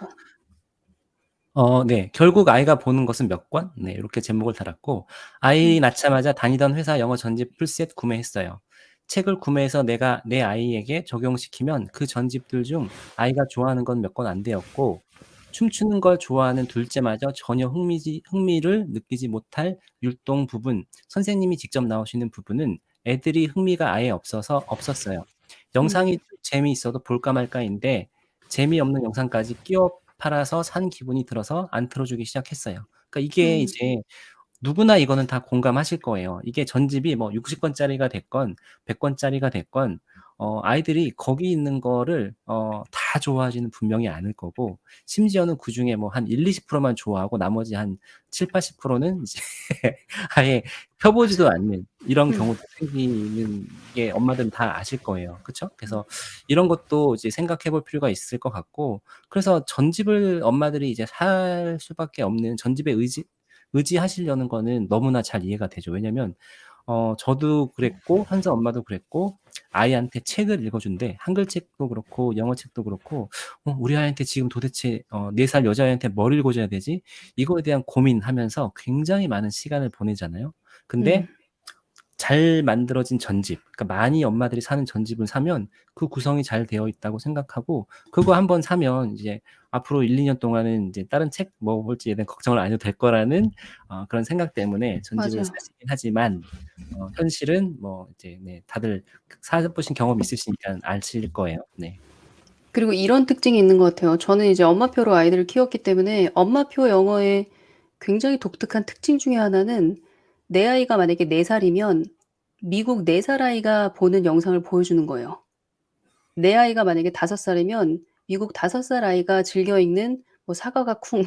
네. "결국 아이가 보는 것은 몇 권?" 네 요렇게 제목을 달았고 아이
음.
낳자마자 다니던 회사 영어 전집 풀셋 구매했어요. 책을 구매해서 내가 내 아이에게 적용시키면 그 전집들 중 아이가 좋아하는 건 몇 권 안 되었고 춤추는 걸 좋아하는 둘째마저 전혀 흥미를 느끼지 못할 율동 부분, 선생님이 직접 나오시는 부분은 애들이 흥미가 아예 없었어요.
음.
영상이 재미있어도 볼까 말까인데 재미없는 영상까지 끼워 팔아서 산 기분이 들어서 안 틀어 주기 시작했어요. 그러니까 이게
음.
이제 누구나 이거는 다 공감하실 거예요. 이게 전집이 뭐 60 권짜리가 됐건 100 권짜리가 됐건 아이들이 거기 있는 거를 다 좋아하지는 분명히 않을 거고 심지어는 그중에 뭐 한 1-20% 만 좋아하고 나머지 한 70-80% 는 이제 아예 펴 보지도
맞아요.
않는 이런
음.
경우도 생기는 게 엄마들은 다 아실 거예요. 그쵸? 그래서 이런 것도 이제 생각해 볼 필요가 있을 것 같고 그래서 전집을 엄마들이 이제 살 수밖에 없는 전집에 의지하시려는 거는 너무나 잘 이해가 되죠. 왜냐면 저도 그랬고 현서 엄마도 그랬고 아이한테 책을 읽어 준대. 한글 책도 그렇고 영어 책도 그렇고 '우리 아이한테 지금 도대체 4살 여자애한테 뭘 읽어 줘야 되지?' 이거에 대한 고민하면서 굉장히 많은 시간을 보내잖아요. 근데
음.
잘 만들어진 전집 그러니까 많이 엄마들이 사는 전집을 사면 그 구성이 잘 되어 있다고 생각하고 그거 한번 사면 이제 앞으로 1-2년 동안은 이제 다른 책 뭐 볼지에 대한 걱정을 안 해도 될 거라는 그런 생각 때문에 전집을
맞아요.
사시긴 하지만 현실은 뭐 이제 네 다들 사 보신 경험이 있으시니까 아실 거예요. 네.
그리고 이런 특징이 있는 것 같아요. 저는 이제 엄마표로 아이들을 키웠기 때문에 엄마표 영어의 굉장히 독특한 특징 중에 하나는 내 아이가 만약에 4살이면 미국 4살 아이가 보는 영상을 보여주는 거예요. 내 아이가 만약에 5살이면 미국 5살 아이가 즐겨 읽는 뭐 사과가 쿵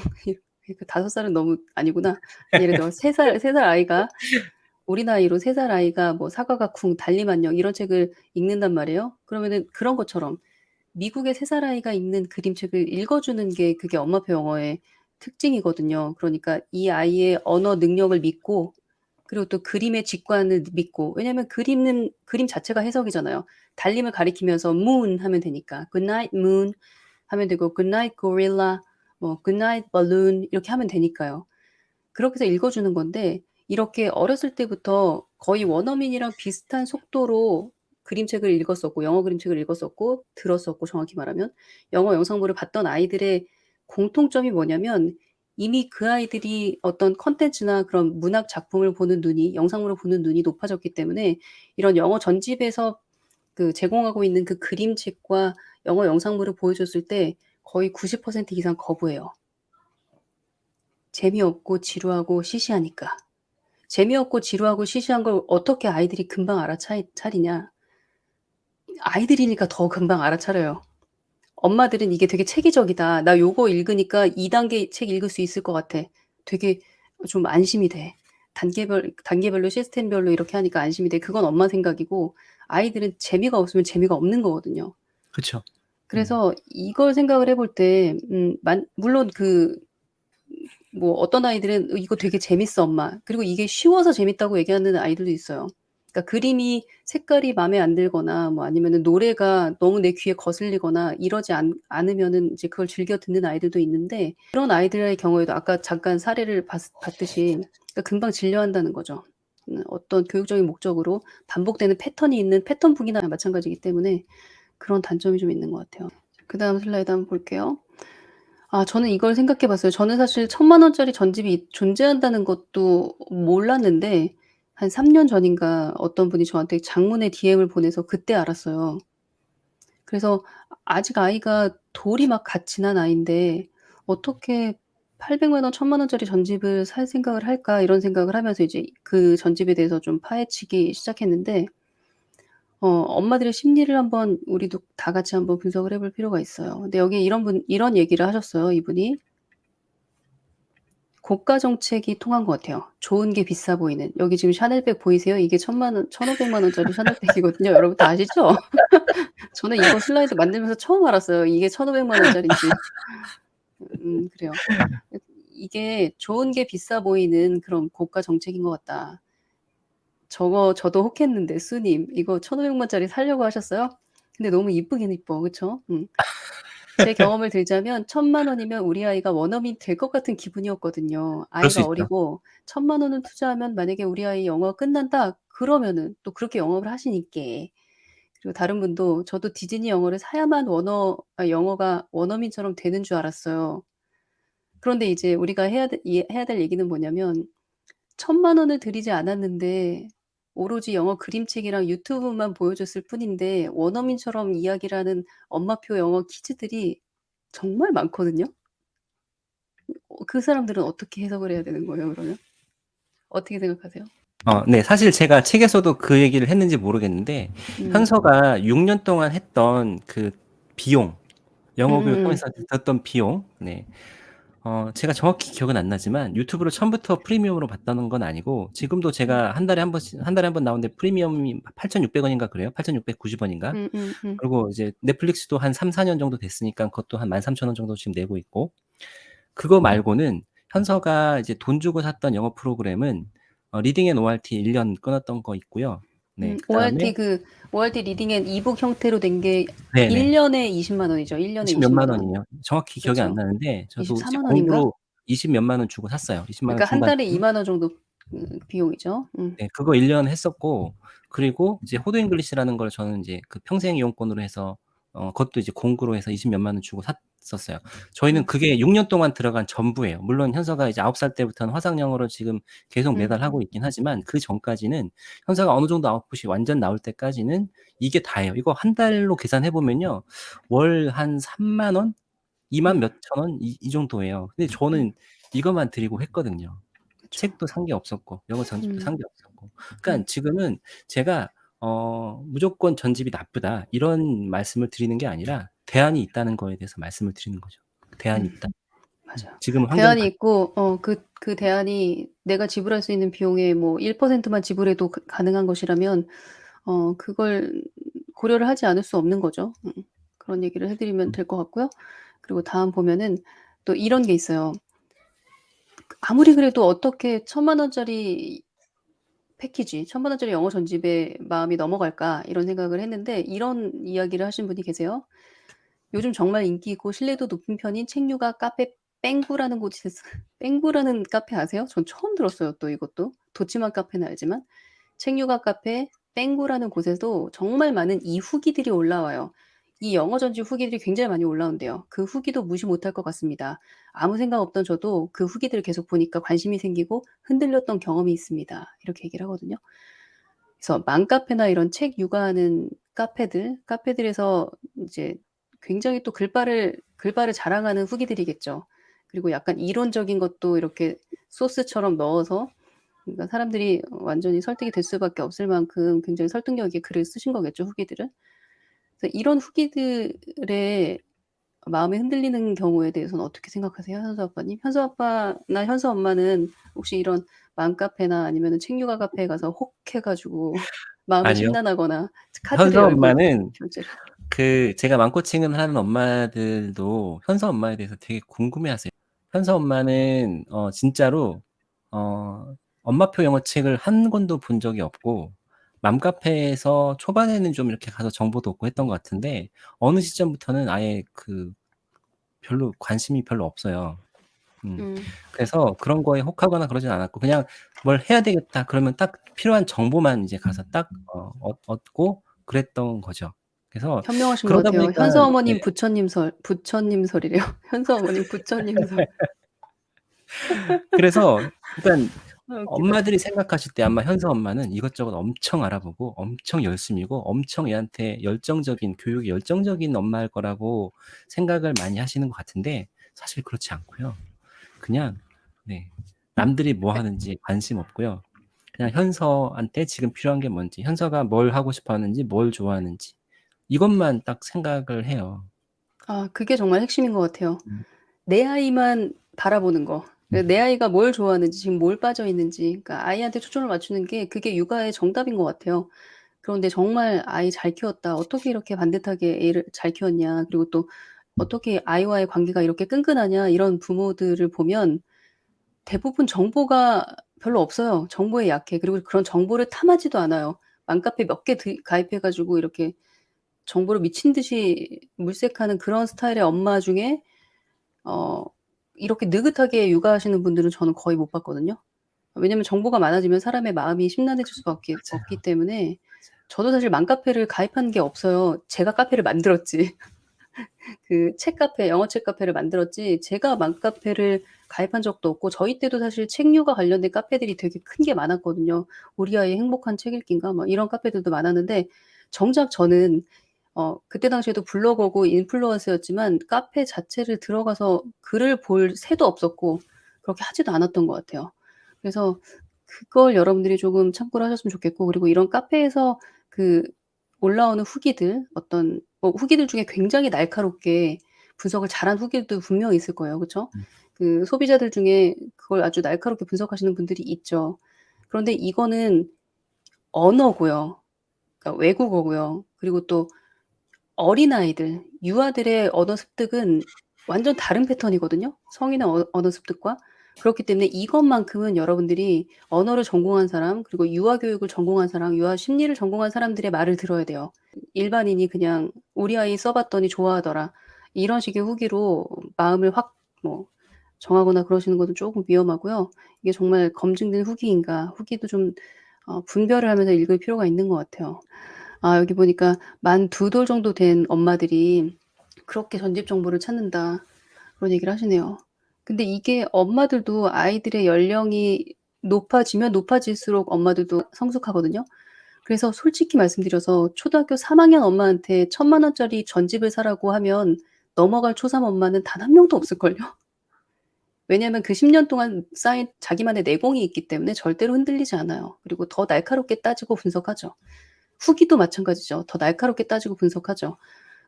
5살은 너무 아니구나. 예를 들어 3살 아이가 우리 나이로 3살 아이가 뭐 사과가 쿵 달림 안녕 이런 책을 읽는단 말이에요. 그러면은 그런 것처럼 미국의 3살 아이가 읽는 그림책을 읽어주는 게 그게 엄마표 영어의 특징이거든요. 그러니까 이 아이의 언어 능력을 믿고 그리고 또 그림의 직관을 믿고 왜냐면 그림 자체가 해석이잖아요. 달림을 가리키면서 moon 하면 되니까 good night moon 하면 되고 good night gorilla 뭐 good night balloon 이렇게 하면 되니까요. 그렇게 해서 읽어주는 건데 이렇게 어렸을 때부터 거의 원어민이랑 비슷한 속도로 그림책을 읽었었고 영어 그림책을 읽었었고 들었었고 정확히 말하면 영어 영상물을 봤던 아이들의 공통점이 뭐냐면 이미 그 아이들이 어떤 콘텐츠나 그런 문학 작품을 보는 눈이 영상물을 보는 눈이 높아졌기 때문에 이런 영어 전집에서 그 제공하고 있는 그 그림책과 영어 영상물을 보여줬을 때 거의 90% 이상 거부해요. 재미없고 지루하고 시시하니까. 재미없고 지루하고 시시한 걸 어떻게 아이들이 금방 알아차리냐. 아이들이니까 더 금방 알아차려요. 엄마들은 이게 되게 체계적이다. 나 요거 읽으니까 2단계 책 읽을 수 있을 것 같아. 되게 좀 안심이 돼. 단계별로 시스템별로 이렇게 하니까 안심이 돼. 그건 엄마 생각이고 아이들은 재미가 없으면 재미가 없는 거거든요.
그쵸.
그래서 이걸 생각을 해볼 때 물론 뭐 어떤 아이들은 이거 되게 재밌어 엄마. 그리고 이게 쉬워서 재밌다고 얘기하는 아이들도 있어요. 그러니까 그림이 색깔이 마음에 안 들거나 뭐 아니면은 노래가 너무 내 귀에 거슬리거나 이러지 않으면은 이제 그걸 즐겨 듣는 아이들도 있는데 그런 아이들의 경우에도 아까 잠깐 사례를 봤듯이 그러니까 금방 질려한다는 거죠. 어떤 교육적인 목적으로 반복되는 패턴이 있는 패턴북이나 마찬가지이기 때문에 그런 단점이 좀 있는 것 같아요. 그다음 슬라이드 한번 볼게요. 저는 이걸 생각해 봤어요. 저는 사실 1,000만 원짜리 전집이 존재한다는 것도 몰랐는데 한 3년 전인가 어떤 분이 저한테 장문의 DM을 보내서 그때 알았어요. 그래서 아직 아이가 돌이 막 갓 지난 아이인데 '어떻게 800만 원, 1,000만 원짜리 전집을 살 생각을 할까?' 이런 생각을 하면서 이제 그 전집에 대해서 좀 파헤치기 시작했는데 엄마들의 심리를 한번 우리도 다 같이 한번 분석을 해볼 필요가 있어요. 근데 여기 이런 얘기를 하셨어요, 이분이. 고가 정책이 통한 것 같아요. 좋은 게 비싸 보이는. 여기 지금 샤넬백 보이세요? 이게 1,000만 원 1,500만 원짜리 샤넬백이거든요. 여러분 다 아시죠? 저는 이거 슬라이드 만들면서 처음 알았어요. 이게 1,500만 원짜리인지. 그래요. 이게 좋은 게 비싸 보이는 그런 고가 정책인 것 같다. 저도 혹했는데 수님 이거 1,500만 원짜리 사려고 하셨어요? 근데 너무 이쁘긴 이뻐. 그쵸? 제 경험을 들자면 1,000만 원이면 우리 아이가 원어민 될 것 같은 기분이었거든요.
그럴 수
아이가
있죠.
어리고 1,000만 원을 투자하면 만약에 우리 아이 영어가 끝난다 그러면은 또 그렇게 영업을 하시니께. 그리고 다른 분도 저도 디즈니 영어를 사야만 영어가 원어민처럼 되는 줄 알았어요. 그런데 이제 우리가 해야 될 얘기는 뭐냐면 1,000만 원을 들이지 않았는데 오로지 영어 그림책이랑 유튜브만 보여줬을 뿐인데 원어민처럼 이야기를 하는 엄마표 영어 키즈들이 정말 많거든요. 그 사람들은 어떻게 해석을 해야 되는 거예요 그러면? 어떻게 생각하세요?
네. 사실 제가 책에서도 그 얘기를 했는지 모르겠는데
음.
현서가 6년 동안 했던 그 비용, 영어
음음음.
교육하면서 들었던 비용, 네. 제가 정확히 기억은 안 나지만 유튜브를 처음부터 프리미엄으로 봤다는 건 아니고 지금도
음.
제가 한 달에 한 번 나오는데 프리미엄이 8,600 원인가 그래요. 8,690 원인가.
음음음.
그리고 이제 넷플릭스도 한 3-4년 정도 됐으니까 그것도 한 13,000원 정도 지금 내고 있고, 그거 말고는 현서가 이제 돈 주고 샀던 영어 프로그램은 리딩 앤 ORT 1년 끊었던 거 있고요. 네. 그다음에
ORT 리딩 앤 이북 형태로 된 게
네네.
1 년에 20만 원이죠. 1 년에
20
20만
몇만
원.
원이요. 정확히 기억이 안
그쵸.
나는데 저도 이제
24만 원인가?
공부로 20 몇만 원 주고 샀어요. 20만 원
그러니까 한 달에
중반대로.
2만 원 정도 비용이죠.
네. 그거 1년 했었고, 그리고 이제 호드 잉글리시라는 걸 저는 이제 그 평생 이용권으로 해서 그것도 이제 공구로 해서 20 몇만 원 주고 샀었어요. 저희는
음.
그게 6년 동안 들어간 전부예요. 물론 현서가 이제 9살 때부터는 화상 영어를 지금 계속
음.
매달 하고 있긴 하지만 그전까지는 현서가 어느 정도 아웃풋이 완전 나올 때까지는 이게 다예요. 이거 한 달로 계산해 보면요. 월 한 3만 원, 2만
음.
몇천 원 이 정도예요. 근데
음.
저는 이것만 드리고 했거든요.
그쵸.
책도 산 게 없었고 영어 전집도 산 게 없었고. 그러니까
음.
지금은 제가 무조건 전집이 나쁘다 이런 말씀을 드리는 게 아니라 대안이 있다는 거에 대해서 말씀을 드리는 거죠. 대안이 있다.
맞아요.
지금 환경이
대안이 있고 그 대안이 내가 지불할 수 있는 비용의 뭐 1%만 지불해도 가능한 것이라면 그걸 고려를 하지 않을 수 없는 거죠. 그런 얘기를 해 드리면 될 것 같고요. 그리고 다음 보면은 또 이런 게 있어요. 아무리 그래도 어떻게 1,000만 원짜리 패키지, 1,000만 원짜리 영어 전집에 마음이 넘어갈까 이런 생각을 했는데 이런 이야기를 하신 분이 계세요. 요즘 정말 인기 있고 신뢰도 높은 편인 책류가 카페 뺑구라는 곳에서 뺑구라는 카페 아세요? 전 처음 들었어요 또 이것도. 도치마 카페는 알지만 책류가 카페 뺑구라는 곳에도 정말 많은 이 후기들이 올라와요. 이 영어 전집 후기들이 굉장히 많이 올라온대요. 그 후기도 무시 못할 것 같습니다. 아무 생각 없던 저도 그 후기들을 계속 보니까 관심이 생기고 흔들렸던 경험이 있습니다. 이렇게 얘기를 하거든요. 그래서 맘카페나 이런 책 육아하는 카페들에서 이제 굉장히 또 글발을 자랑하는 후기들이겠죠. 그리고 약간 이론적인 것도 이렇게 소스처럼 넣어서 그러니까 사람들이 완전히 설득이 될 수밖에 없을 만큼 굉장히 설득력 있게 글을 쓰신 거겠죠, 후기들은. 그래서 이런 후기들의 마음이 흔들리는 경우에 대해서는 어떻게 생각하세요, 현수 아빠님? 현수 아빠나 현수 엄마는 혹시 이런 맘카페나 아니면은 책육아 카페에 가서 혹 해 가지고 마음이
아니요.
심란하거나 카드를
현서
열고
엄마는
결제를
제가 맘코칭을 하는 엄마들도 현서 엄마에 대해서 되게 궁금해하세요. 현서 엄마는 진짜로 엄마표 영어책을 한 권도 본 적이 없고 맘카페에서 초반에는 좀 이렇게 가서 정보도 얻고 했던 것 같은데 어느 시점부터는 아예 별로 관심이 별로 없어요.
음.
그래서 그런 거에 혹하거나 그러진 않았고 그냥 '뭘 해야 되겠다.' 그러면 딱 필요한 정보만 이제 가서 딱 얻고 그랬던 거죠. 그래서
현명하신 것
그러다
같아요.
보니까
현수
네.
어머님 부처님설이래요. 현수 어머님 부처님설.
그래서 그러니깐
아 웃기다.
엄마들이 생각하실 때 아마 현서 엄마는 이것저것 엄청 알아보고 엄청 열심이고 엄청 애한테 열정적인 교육에 열정적인 엄마일 거라고 생각을 많이 하시는 것 같은데 사실 그렇지 않고요. 그냥 네. 남들이 뭐 하는지 관심 없고요. 그냥 현서한테 지금 필요한 게 뭔지, 현서가 뭘 하고 싶어 하는지, 뭘 좋아하는지 이것만 딱 생각을 해요.
아 그게 정말 핵심인 것 같아요.
음.
내 아이만 바라보는 거. 내 아이가 뭘 좋아하는지 지금 뭘 빠져 있는지 그러니까 아이한테 초점을 맞추는 게 그게 육아의 정답인 것 같아요. 그런데 정말 '아이 잘 키웠다. 어떻게 이렇게 반듯하게 애를 잘 키웠냐. 그리고 또 어떻게 아이와의 관계가 이렇게 끈끈하냐.' 이런 부모들을 보면 대부분 정보가 별로 없어요. 정보에 약해. 그리고 그런 정보를 탐하지도 않아요. 맘카페 몇 개 가입해 가지고 이렇게 정보를 미친 듯이 물색하는 그런 스타일의 엄마 중에 어 이렇게 느긋하게 육아하시는 분들은 저는 거의 못 봤거든요. 왜냐면 정보가 많아지면 사람의 마음이 심란해질 수밖에 없기
맞아요.
때문에 저도 사실 맘카페를 가입한 게 없어요. 제가 카페를 만들었지. 그 책 카페, 영어 책 카페를 만들었지 제가 맘카페를 가입한 적도 없고 저희 때도 사실 책류가 관련된 카페들이 되게 큰 게 많았거든요. "우리 아이의 행복한 책 읽기인가?" 막 이런 카페들도 많았는데 정작 저는 그때 당시에도 블로거고 인플루언서였지만 카페 자체를 들어가서 글을 볼 새도 없었고 그렇게 하지도 않았던 것 같아요. 그래서 그걸 여러분들이 조금 참고를 하셨으면 좋겠고 그리고 이런 카페에서 그 올라오는 후기들 어떤 후기들 중에 굉장히 날카롭게 분석을 잘한 후기들도 분명히 있을 거예요. 그쵸?
음.
그 소비자들 중에 그걸 아주 날카롭게 분석하시는 분들이 있죠. 그런데 이거는 언어고요. 그러니까 외국어고요. 그리고 또 어린아이들, 유아들의 언어 습득은 완전 다른 패턴이거든요, 성인의 언어 습득과. 그렇기 때문에 이것만큼은 여러분들이 언어를 전공한 사람 그리고 유아 교육을 전공한 사람, 유아 심리를 전공한 사람들의 말을 들어야 돼요. 일반인이 그냥 "우리 아이 써 봤더니 좋아하더라." 이런 식의 후기로 마음을 확 정하거나 그러시는 것은 쪼금 위험하고요. 이게 정말 검증된 후기인가 후기도 좀 분별을 하면서 읽을 필요가 있는 것 같아요. 아 여기 보니까 만 2돌 정도 된 엄마들이 "그렇게 전집 정보를 찾는다." 그런 얘기를 하시네요. 근데 이게 엄마들도 아이들의 연령이 높아지면 높아질수록 엄마들도 성숙하거든요. 그래서 솔직히 말씀드려서 초등학교 3 학년 엄마한테 1,000만 원짜리 전집을 사라고 하면 넘어갈 초3 엄마는 단 한 명도 없을걸요. 왜냐하면 그 10년 동안 쌓인 자기만의 내공이 있기 때문에 절대로 흔들리지 않아요. 그리고 더 날카롭게 따지고 분석하죠. 후기도 마찬가지죠. 더 날카롭게 따지고 분석하죠.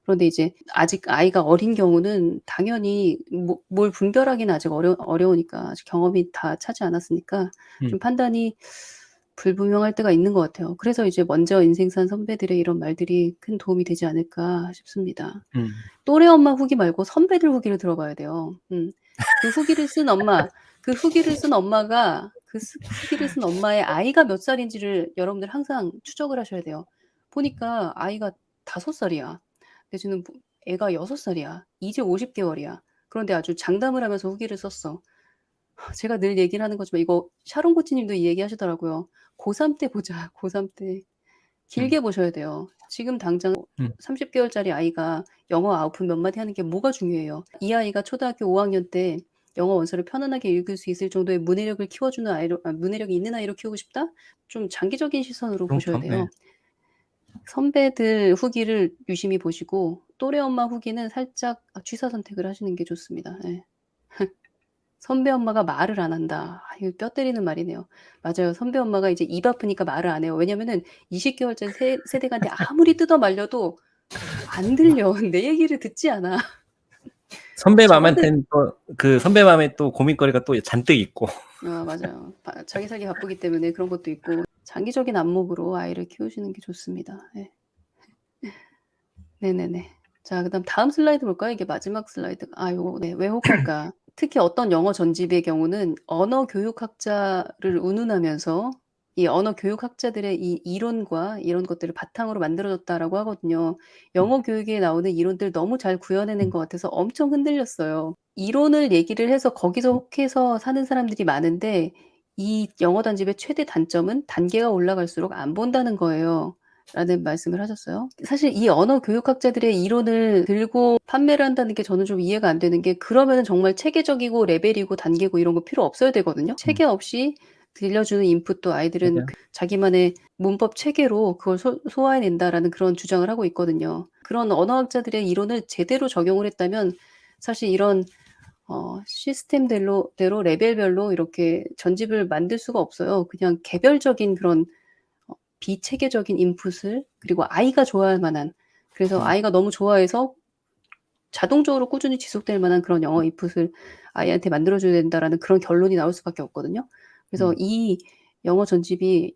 그런데 이제 아직 아이가 어린 경우는 당연히 뭘 분별하기는 아직 어려우니까 아직 경험이 다 차지 않았으니까 좀 판단이 불분명할 때가 있는 것 같아요. 그래서 이제 먼저 인생산 선배들의 이런 말들이 큰 도움이 되지 않을까 싶습니다. 또래 엄마 후기 말고 선배들 후기를 들어봐야 돼요. 그 후기를 쓴 엄마가 후기를 쓴 엄마의 아이가 몇 살인지를 여러분들 항상 추적을 하셔야 돼요. 보니까 아이가 5살이야. 내지는 애가 6살이야. 이제 50개월이야. 그런데 아주 장담을 하면서 후기를 썼어. 제가 늘 얘기를 하는 거지만 이거 샤론 코치님도 이 얘기 하시더라고요. 고3 때 보자. 고3 때. 길게 보셔야 돼요. 지금 당장 30개월짜리 아이가 영어 아웃풋 몇 마디 하는 게 뭐가 중요해요. 이 아이가 초등학교 5학년 때 영어 원서를 편안하게 읽을 수 있을 정도의 문해력을 키워주는 문해력이 있는 아이로 키우고 싶다? 좀 장기적인 시선으로 보셔야
그렇죠. 네.
돼요. 선배들 후기를 유심히 보시고 또래 엄마 후기는 살짝 취사 선택을 하시는 게 좋습니다. 네. 선배 엄마가 말을 안 한다. 이거 뼈 때리는 말이네요. 맞아요. 선배 엄마가 이제 입 아프니까 말을 안 해요. 왜냐면은 20개월짜리 세대가한테 아무리 뜯어 말려도 안 들려. 내 얘기를 듣지 않아.
선배
저런데
맘한테는 또 그 선배 맘에 또 고민거리가 또 잔뜩 있고.
맞아요. 자기 살기 바쁘기 때문에 그런 것도 있고 장기적인 안목으로 아이를 키우시는 게 좋습니다. 네. 네네네. 자, 그다음 다음 슬라이드 볼까요? 이게 마지막 슬라이드가 요거 네. 왜 혹할까? 특히 어떤 영어 전집의 경우는 언어 교육학자를 운운하면서 이 언어 교육학자들의 이 이론과 이런 것들을 바탕으로 만들어졌다라고 하거든요. 영어 교육에 나오는 이론들 너무 잘 구현해낸 것 같아서 엄청 흔들렸어요. 이론을 얘기를 해서 거기서 혹해서 사는 사람들이 많은데 이 영어 단집의 최대 단점은 단계가 올라갈수록 안 본다는 거예요. 라는 말씀을 하셨어요. 사실 이 언어 교육학자들의 이론을 들고 판매를 한다는 게 저는 좀 이해가 안 되는 게 그러면은 정말 체계적이고 레벨이고 단계고 이런 거 필요 없어야 되거든요. 체계 없이 들려주는 인풋도 아이들은
맞아요.
자기만의 문법 체계로 그걸 소화해낸다라는 그런 주장을 하고 있거든요. 그런 언어학자들의 이론을 제대로 적용을 했다면 사실 이런 시스템대로 레벨별로 이렇게 전집을 만들 수가 없어요. 그냥 개별적인 그런 비체계적인 인풋을 그리고 아이가 좋아할 만한 그래서 아이가 너무 좋아해서 자동적으로 꾸준히 지속될 만한 그런 영어 인풋을 아이한테 만들어 줘야 된다라는 그런 결론이 나올 수밖에 없거든요. 그래서 이 영어 전집이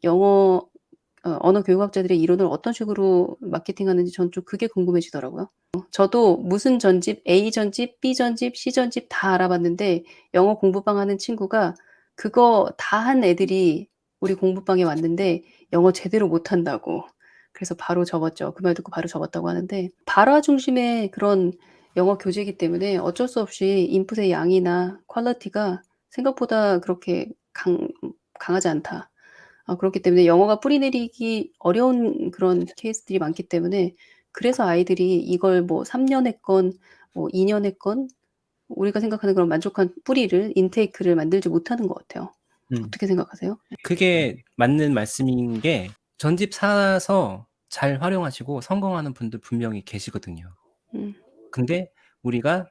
언어 교육학자들의 이론을 어떤 식으로 마케팅하는지 전 좀 그게 궁금해지더라고요. 저도 무슨 전집, A 전집, B 전집, C 전집 다 알아봤는데 영어 공부방 하는 친구가 그거 다 한 애들이 우리 공부방에 왔는데 영어 제대로 못한다고. 그래서 바로 접었죠. 그 말 듣고 바로 접었다고 하는데 발화 중심의 그런 영어 교재이기 때문에 어쩔 수 없이 인풋의 양이나 퀄리티가 생각보다 그렇게 강하지 않다. 그렇기 때문에 영어가 뿌리내리기 어려운 그런 케이스들이 많기 때문에 그래서 아이들이 이걸 뭐 3년 했건 뭐 2년 했건 우리가 생각하는 그런 만족한 뿌리를 인테이크를 만들지 못하는 것 같아요. 어떻게 생각하세요?
그게 맞는 말씀인 게 전집 사서 잘 활용하시고 성공하는 분들 분명히 계시거든요.
음.
근데 우리가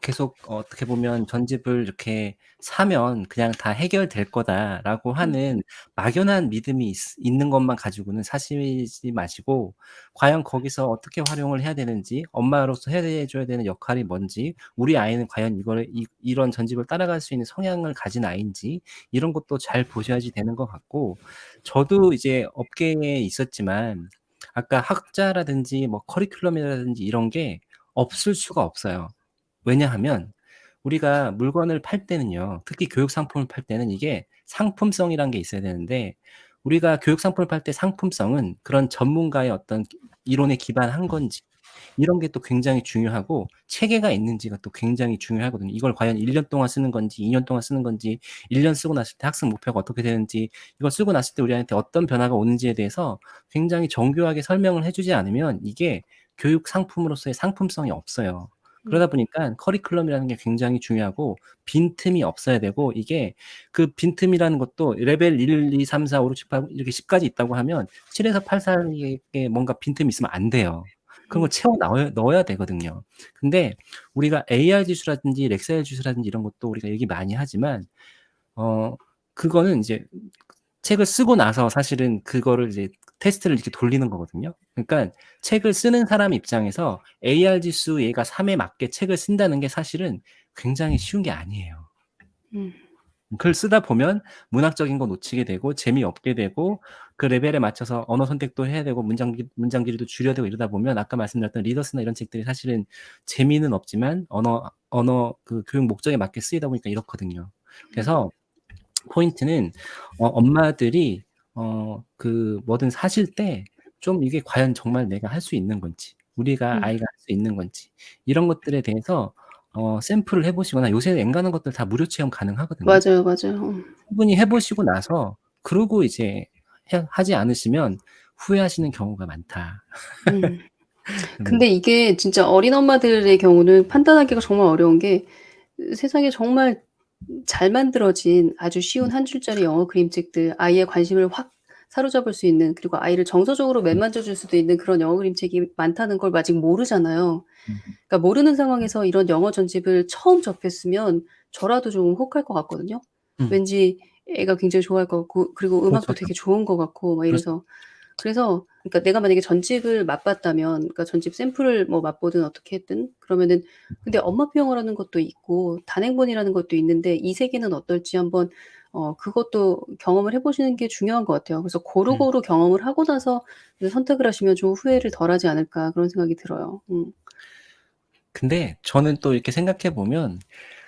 계속 어떻게 보면 전집을 이렇게 사면 그냥 다 해결될 거다라고 하는 막연한 믿음이 있는 것만 가지고는 사시지 마시고 과연 거기서 어떻게 활용을 해야 되는지 엄마로서 해 줘야 되는 역할이 뭔지 우리 아이는 과연 이거를 이런 전집을 따라갈 수 있는 성향을 가진 아이인지 이런 것도 잘 보셔야지 되는 것 같고 저도 이제 업계에 있었지만 아까 학자라든지 뭐 커리큘럼이라든지 이런 게 없을 수가 없어요. 왜냐하면 우리가 물건을 팔 때는요. 특히 교육 상품을 팔 때는 이게 상품성이란 게 있어야 되는데 우리가 교육 상품을 팔 때 상품성은 그런 전문가의 어떤 이론에 기반한 건지 이런 게 또 굉장히 중요하고 체계가 있는지가 또 굉장히 중요하거든요. 이걸 과연 1년 동안 쓰는 건지 2년 동안 쓰는 건지 1년 쓰고 났을 때 학습 목표가 어떻게 되는지 이걸 쓰고 났을 때 우리한테 어떤 변화가 오는지에 대해서 굉장히 정교하게 설명을 해 주지 않으면 이게 교육 상품으로서의 상품성이 없어요. 그러다 보니까 커리큘럼이라는 게 굉장히 중요하고 빈틈이 없어야 되고 이게 그 빈틈이라는 것도 레벨 1, 2, 3, 4, 5, 6, 7, 8 이렇게 10 까지 있다고 하면 7에서 8 사이에 뭔가 빈틈이 있으면 안 돼요. 그런 걸 채워 넣어야 되거든요. 근데 우리가 AR 지수라든지 렉사일 지수라든지 이런 것도 우리가 얘기 많이 하지만 어 그거는 이제 책을 쓰고 나서 사실은 그거를 이제 테스트를 이렇게 돌리는 거거든요. 그러니까 책을 쓰는 사람 입장에서 AR 지수 얘가 3에 맞게 책을 쓴다는 게 사실은 굉장히 쉬운 게 아니에요.
음.
글 쓰다 보면 문학적인 거 놓치게 되고 재미없게 되고 그 레벨에 맞춰서 언어 선택도 해야 되고 문장 길이도 줄여야 되고 이러다 보면 아까 말씀드렸던 리더스나 이런 책들이 사실은 재미는 없지만 언어 그 교육 목적에 맞게 쓰이다 보니까 이렇거든요. 그래서 포인트는 엄마들이 그 뭐든 사실 때 좀 이게 과연 정말 내가 할 수 있는 건지, 우리가 아이가 할 수 있는 건지 이런 것들에 대해서 샘플을 해 보시거나 요새 엔간한 것들 다 무료 체험 가능하거든요.
맞아요, 맞아요.
충분히 해 보시고 나서 그러고 이제 하지 않으시면 후회하시는 경우가 많다.
음.
네.
근데 이게 진짜 어린 엄마들의 경우는 판단하기가 정말 어려운 게 세상에 정말 잘 만들어진 아주 쉬운 한 줄짜리 영어 그림책들, 아이의 관심을 확 사로잡을 수 있는, 그리고 아이를 정서적으로 매만져 줄 수도 있는 그런 영어 그림책이 많다는 걸 아직 모르잖아요.
음.
그러니까 모르는 상황에서 이런 영어 전집을 처음 접했으면 저라도 좀 혹할 것 같거든요.
음.
왠지 애가 굉장히 좋아할 것 같고, 그리고
그렇죠.
음악도 되게 좋은 것 같고 막
그렇죠.
이래서. 그래서 그러니까 내가 만약에 전집을 맛봤다면, 그러니까 전집 샘플을 뭐 맛보든 어떻게 했든 그러면은, 근데 엄마표 영어라는 것도 있고 단행본이라는 것도 있는데 이 세계는 어떨지 한번 그것도 경험을 해 보시는 게 중요한 것 같아요. 그래서
음.
고루고루 경험을 하고 나서 이제 선택을 하시면 좀 후회를 덜 하지 않을까 그런 생각이 들어요.
근데 저는 또 이렇게 생각해 보면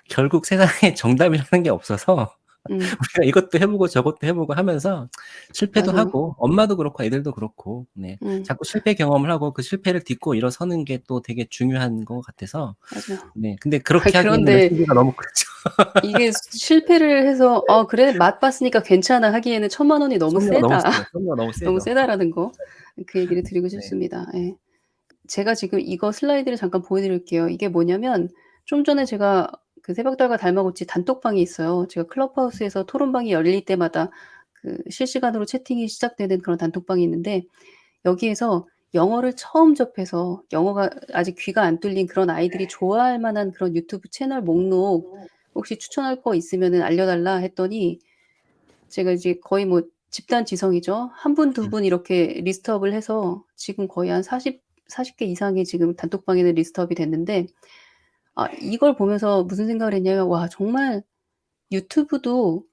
결국 세상에 정답이라는 게 없어서
음.
우리가 이것도 해 보고 저것도 해 보고 하면서 실패도
맞아요.
하고 엄마도 그렇고 애들도 그렇고 네.
음.
자꾸 실패 경험을 하고 그 실패를 딛고 일어서는 게 또 되게 중요한 것 같아서
맞아요.
네. 근데 그렇게 하기에는
그런데
레시피가 너무 그렇죠.
이게 실패를 해서 '아 그래 맛봤으니까 괜찮아.' 하기에는 1,000만 원이 너무
섭리가 너무
세다.
세요. 섭리가 너무
너무
세죠.
세다라는 거, 그 얘기를 드리고
네.
싶습니다. 예. 제가 지금 이거 슬라이드를 잠깐 보여 드릴게요. 이게 뭐냐면 좀 전에 제가 그 새벽달과 달마고치 단톡방이 있어요. 제가 클럽하우스에서 토론방이 열릴 때마다 그 실시간으로 채팅이 시작되는 그런 단톡방이 있는데, 여기에서 영어를 처음 접해서 영어가 아직 귀가 안 뚫린 그런 아이들이 좋아할 만한 그런 유튜브 채널 목록 혹시 추천할 거 있으면은 알려 달라 했더니, 제가 이제 거의 뭐 집단 지성이죠. 한 분 두
음.
분 이렇게 리스트업을 해서 지금 거의 한 40개 이상이 지금 단톡방에는 리스트업이 됐는데, 이걸 보면서 무슨 생각을 했냐면 '와 정말 유튜브도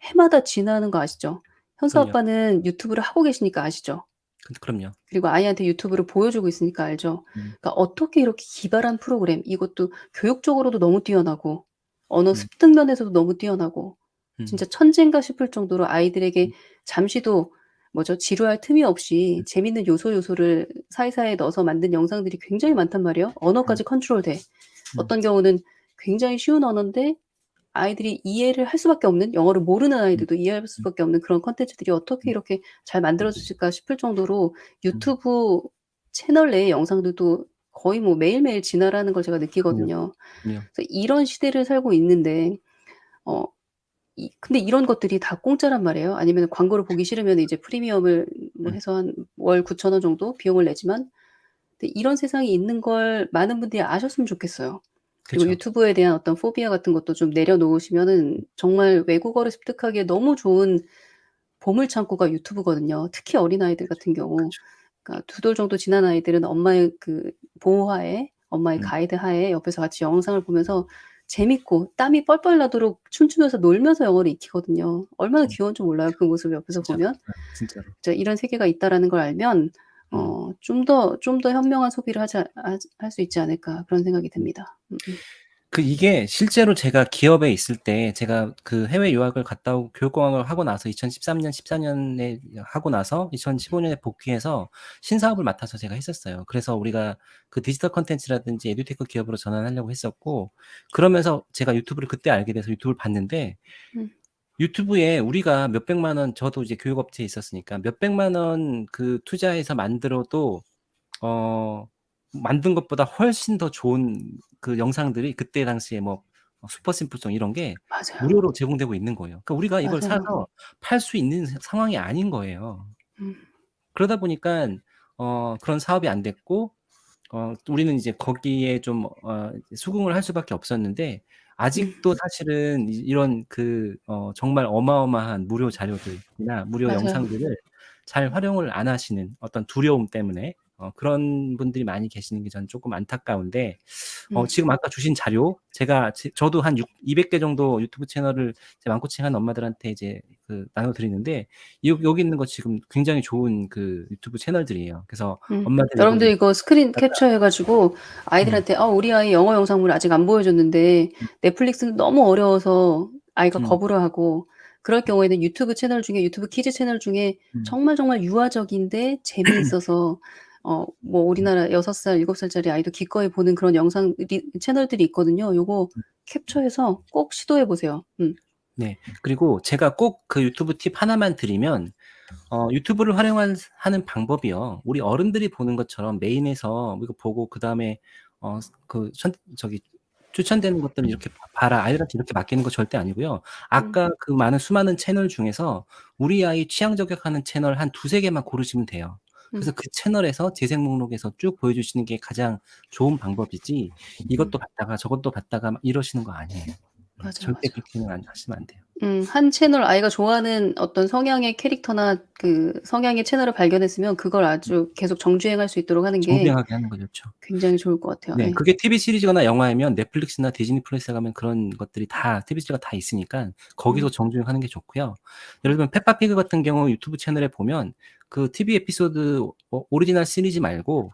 해마다 진화하는 거 아시죠?' 현수
그럼요.
아빠는 유튜브를 하고 계시니까 아시죠?
그럼요.
그리고 아이한테 유튜브를 보여주고 있으니까 알죠.
음.
그러니까 어떻게 이렇게 기발한 프로그램, 이것도 교육적으로도 너무 뛰어나고 언어
음.
습득 면에서도 너무 뛰어나고
음.
진짜 천재인가 싶을 정도로 아이들에게
음.
잠시도 뭐죠, 지루할 틈이 없이 재밌는 요소를 사이사이에 넣어서 만든 영상들이 굉장히 많단 말이에요.
음.
언어까지 컨트롤돼.
음.
어떤 경우는 굉장히 쉬운 언어인데 아이들이 이해를 할 수밖에 없는, 영어를 모르는
음.
아이들도 이해할
음.
수밖에 없는 그런 콘텐츠들이 어떻게
음.
이렇게 잘 만들어졌을까 싶을 정도로
음.
유튜브 채널 내의 영상들도 거의 뭐 매일매일 진화를 걸 제가
그럼요.
느끼거든요.
그럼요.
그래서 이런 시대를 살고 있는데 어 근데 이런 것들이 다 공짜란 말이에요. 아니면 광고를 보기 싫으면 이제 프리미엄을 뭐
음.
해서 한 월 9,000원 정도 비용을 내지만, 근데 이런 세상이 있는 걸 많은 분들이 아셨으면 좋겠어요. 그리고
그쵸.
유튜브에 대한 어떤 포비아 같은 것도 좀 내려놓으시면은 정말 외국어를 습득하기에 너무 좋은 보물창고가 유튜브거든요. 특히 어린아이들 같은 경우.
그쵸.
그러니까 두 돌 정도 지난 아이들은 엄마의 그 보호하에, 엄마의
음.
가이드 하에 옆에서 같이 영상을 보면서 재밌고 땀이 뻘뻘 나도록 춤추면서 놀면서 영어를 익히거든요. 얼마나
음.
귀여운지 몰라요, 그 모습을 옆에서
진짜로.
보면.
예 진짜로.
진짜 이런 세계가 있다라는 걸 알면
음.
좀 더 현명한 소비를 할 수 있지 않을까 그런 생각이
음.
듭니다. 음음.
이게 실제로 제가 기업에 있을 때 제가 그 해외 유학을 갔다 오고 교육공학을 하고 나서 2013년 14년에 하고 나서 2015년에 복귀해서 신사업을 맡아서 제가 했었어요. 그래서 우리가 그 디지털 콘텐츠라든지 에듀테크 기업으로 전환하려고 했었고 그러면서 제가 유튜브를 그때 알게 돼서 유튜브를 봤는데
음.
유튜브에 우리가 몇백만 원 저도 이제 교육업체에 있었으니까 몇백만 원 그 투자해서 만들어도 어 만든 것보다 훨씬 더 좋은 그 영상들이 그때 당시에 뭐 슈퍼 심플송 이런 게
맞아요.
무료로 제공되고 있는 거예요. 그러니까 우리가 이걸
맞아요.
사서 팔 수 있는 상황이 아닌 거예요.
음.
그러다 보니깐 그런 사업이 안 됐고 우리는 이제 거기에 좀 수긍을 할 수밖에 없었는데 아직도 사실은 이런 정말 어마어마한 무료 자료들이나 무료
맞아요.
영상들을 잘 활용을 안 하시는 어떤 두려움 때문에 그런 분들이 많이 계시는 게 저는 쪼끔 안타까운데 지금 아까 주신 자료 저도 한 200개 정도 유튜브 채널을 제 맘코칭하는 엄마들한테 이제 나눠 드리는데 여기 있는 거 지금 굉장히 좋은 유튜브 채널들이에요. 그래서 엄마들 이거
여러분들 이거 스크린
보다가
캡처해 가지고
네.
아이들한테 우리 아이 영어 영상물 아직 안 보여줬는데 넷플릭스는 너무 어려워서 아이가
음.
거부를 하고 그럴 경우에는 유튜브 채널 중에 유튜브 키즈 채널 중에
음.
정말 유아적인데 재미있어서 뭐 우리나라 6살, 7살짜리 아이도 기꺼이 보는 그런 채널들이 있거든요. 요거 캡처해서 꼭 시도해 보세요.
네. 그리고 제가 꼭 유튜브 팁 하나만 드리면 유튜브를 하는 방법이요. 우리 어른들이 보는 것처럼 메인에서 이거 보고 그다음에 저기 추천되는 것들은 이렇게 봐라. 아이들한테 이렇게 맡기는 거 절대 아니고요.
음.
아까 수많은 채널 중에서 우리 아이 취향 저격하는 채널 한 2-3 개만 고르시면 돼요. 그래서
음.
그 채널에서 재생 목록에서 쭉 보여주시는 게 가장 좋은 방법이지 이것도 봤다가 저것도 봤다가 막 이러시는 거 아니에요. 네.
맞아요,
절대
맞아요.
그렇게는 하시면 안 돼요.
한 채널 아이가 좋아하는 어떤 성향의 캐릭터나 성향의 채널을 발견했으면 그걸 아주 계속 정주행할 수 있도록 하는 게
정주행하게 하는 거 좋죠.
굉장히 좋을 것 같아요.
네.
예.
그게 TV 시리즈거나 영화이면 넷플릭스나 디즈니 플러스에 가면 그런 것들이 다 TV 시리즈가 다 있으니까 거기서
음.
정주행하는 게 좋고요. 예를 들면 페파피그 같은 경우 유튜브 채널에 보면 TV 에피소드 오리지널 시리즈 말고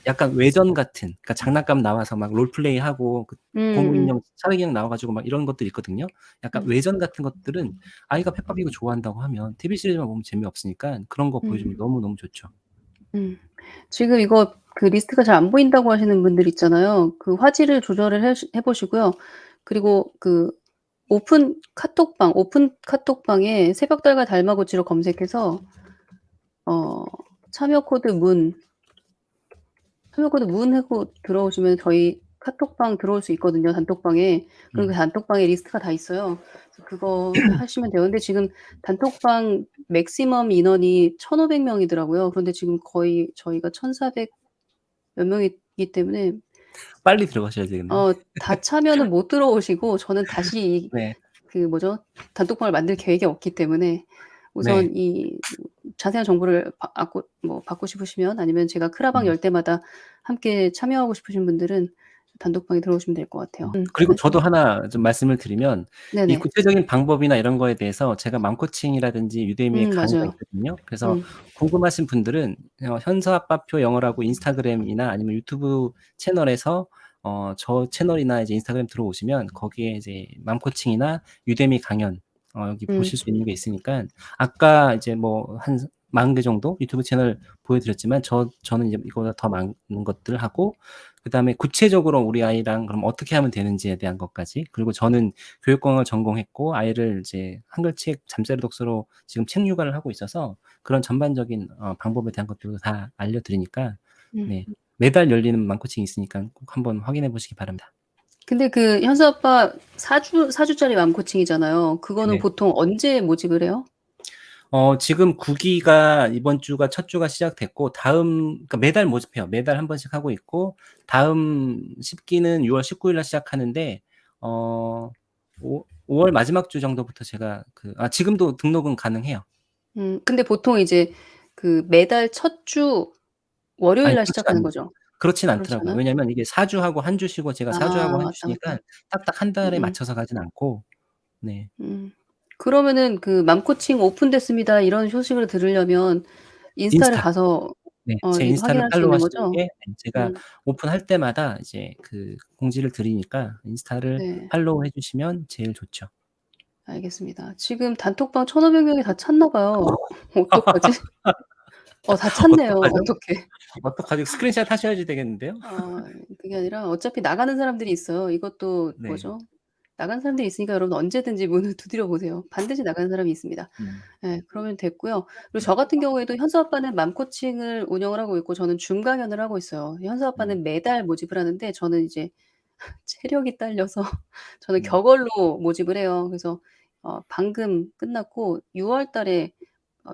약간 외전 같은 그러니까 장난감 나와서 막 롤플레이하고 고무
음음.
인형, 차례기 인형 나와 가지고 막 이런 것들이 있거든요. 약간
음.
외전 같은 것들은 아이가 페파피그 좋아한다고 하면 TV 시리즈만 보면 재미없으니까 그런 거
음.
보여주면 너무너무 좋죠.
지금 이거 리스트가 잘 안 보인다고 하시는 분들 있잖아요. 화질을 조절을 해 보시고요. 그리고 오픈 카톡방에 새벽달과 달마고치로 검색해서 참여 코드 하고 들어오시면 저희 카톡방 들어올 수 있거든요, 단톡방에. 그리고 그 단톡방에 리스트가 다 있어요. 그래서 그거 하시면 돼요. 근데 지금 단톡방 맥시멈 인원이 1,500 명이더라고요. 그런데 지금 거의 저희가 1,400 몇 명이기 때문에
빨리 들어가셔야 되겠네요.
다 차면은 못 들어오시고 저는 다시
네.
단톡방을 만들 계획이 없기 때문에
네.
우선 이 자세한 정보를 받고 싶으시면 아니면 제가 크라방 열 때마다 함께 참여하고 싶으신 분들은 단톡방에 들어오시면 될 것 같아요.
그리고 저도
말씀하세요.
하나 좀 말씀을 드리면 이
네네.
구체적인 방법이나 이런 거에 대해서 제가 맘코칭이라든지 유대미에 강의가
맞아요.
있거든요. 그래서
음.
궁금하신 분들은 현서아빠표 영어라고 인스타그램이나 아니면 유튜브 채널에서 저 채널이나 이제 인스타그램 들어오시면 거기에 이제 맘코칭이나 유대미 강연 여기 보실 수 있는 게 있으니까 아까 이제 한 40개 정도 유튜브 채널 보여드렸지만 저는 이제 이거보다 더 많은 것들을 하고 그다음에 구체적으로 우리 아이랑 그럼 어떻게 하면 되는지에 대한 것까지 그리고 저는 교육공학을 전공했고 아이를 이제 한글책 잠자리 독서로 지금 책 육아를 하고 있어서 그런 전반적인 방법에 대한 것들도 다 알려드리니까
음.
네. 매달 열리는 맘코칭이 있으니까 꼭 한번 확인해 보시기 바랍니다.
근데 현수 아빠 4 주짜리 맘코칭이잖아요. 그거는
네.
보통 언제 모집을 해요?
지금 9기가 이번 주가 첫 주가 시작됐고 그러니까 매달 모집해요. 매달 한 번씩 하고 있고 다음 10기는 6월 19일 날 시작하는데 5월 마지막 주 정도부터 제가 지금도 등록은 가능해요.
근데 보통 이제 매달 첫 주 월요일
아니
날 시작하는 거죠?
그렇진
그렇지
않더라고요.
않아요?
왜냐면 이게 4 주하고 1주 쉬고 제가 4 주하고 1주
맞다,
쉬니까
맞다.
딱딱 한 달에
음음.
맞춰서 가진 않고 네.
그러면은 맘코칭 오픈됐습니다 이런 소식을 들으려면 인스타를
인스타.
가서
네. 제
이
인스타를
확인할 수 있는
팔로우하시는
거죠?
게 제가
음.
오픈할 때마다 이제 공지를 드리니까 인스타를
네.
팔로우해 주시면 제일 좋죠.
알겠습니다. 지금 단톡방 1,500 명이 다 찼나 봐요. 어떡하지? 다 찼네요.
어떡하죠?
어떡해.
어떡하죠? 스크린샷 하셔야지 되겠는데요?
그게 아니라 어차피 나가는 사람들이 있어요. 이것도
네.
나가는 사람들이 있으니까 여러분 언제든지 문을 두드려 보세요. 반드시 나가는 사람이 있습니다.
음.
예. 그러면 됐고요. 그리고 저 같은 경우에도 현수 아빠는 맘코칭을 운영을 하고 있고 저는 줌 강연을 하고 있어요. 현수
음.
아빠는 매달 모집을 하는데 저는 이제 체력이 딸려서 저는
음.
격월로 모집을 해요. 그래서 방금 끝났고 6월 달에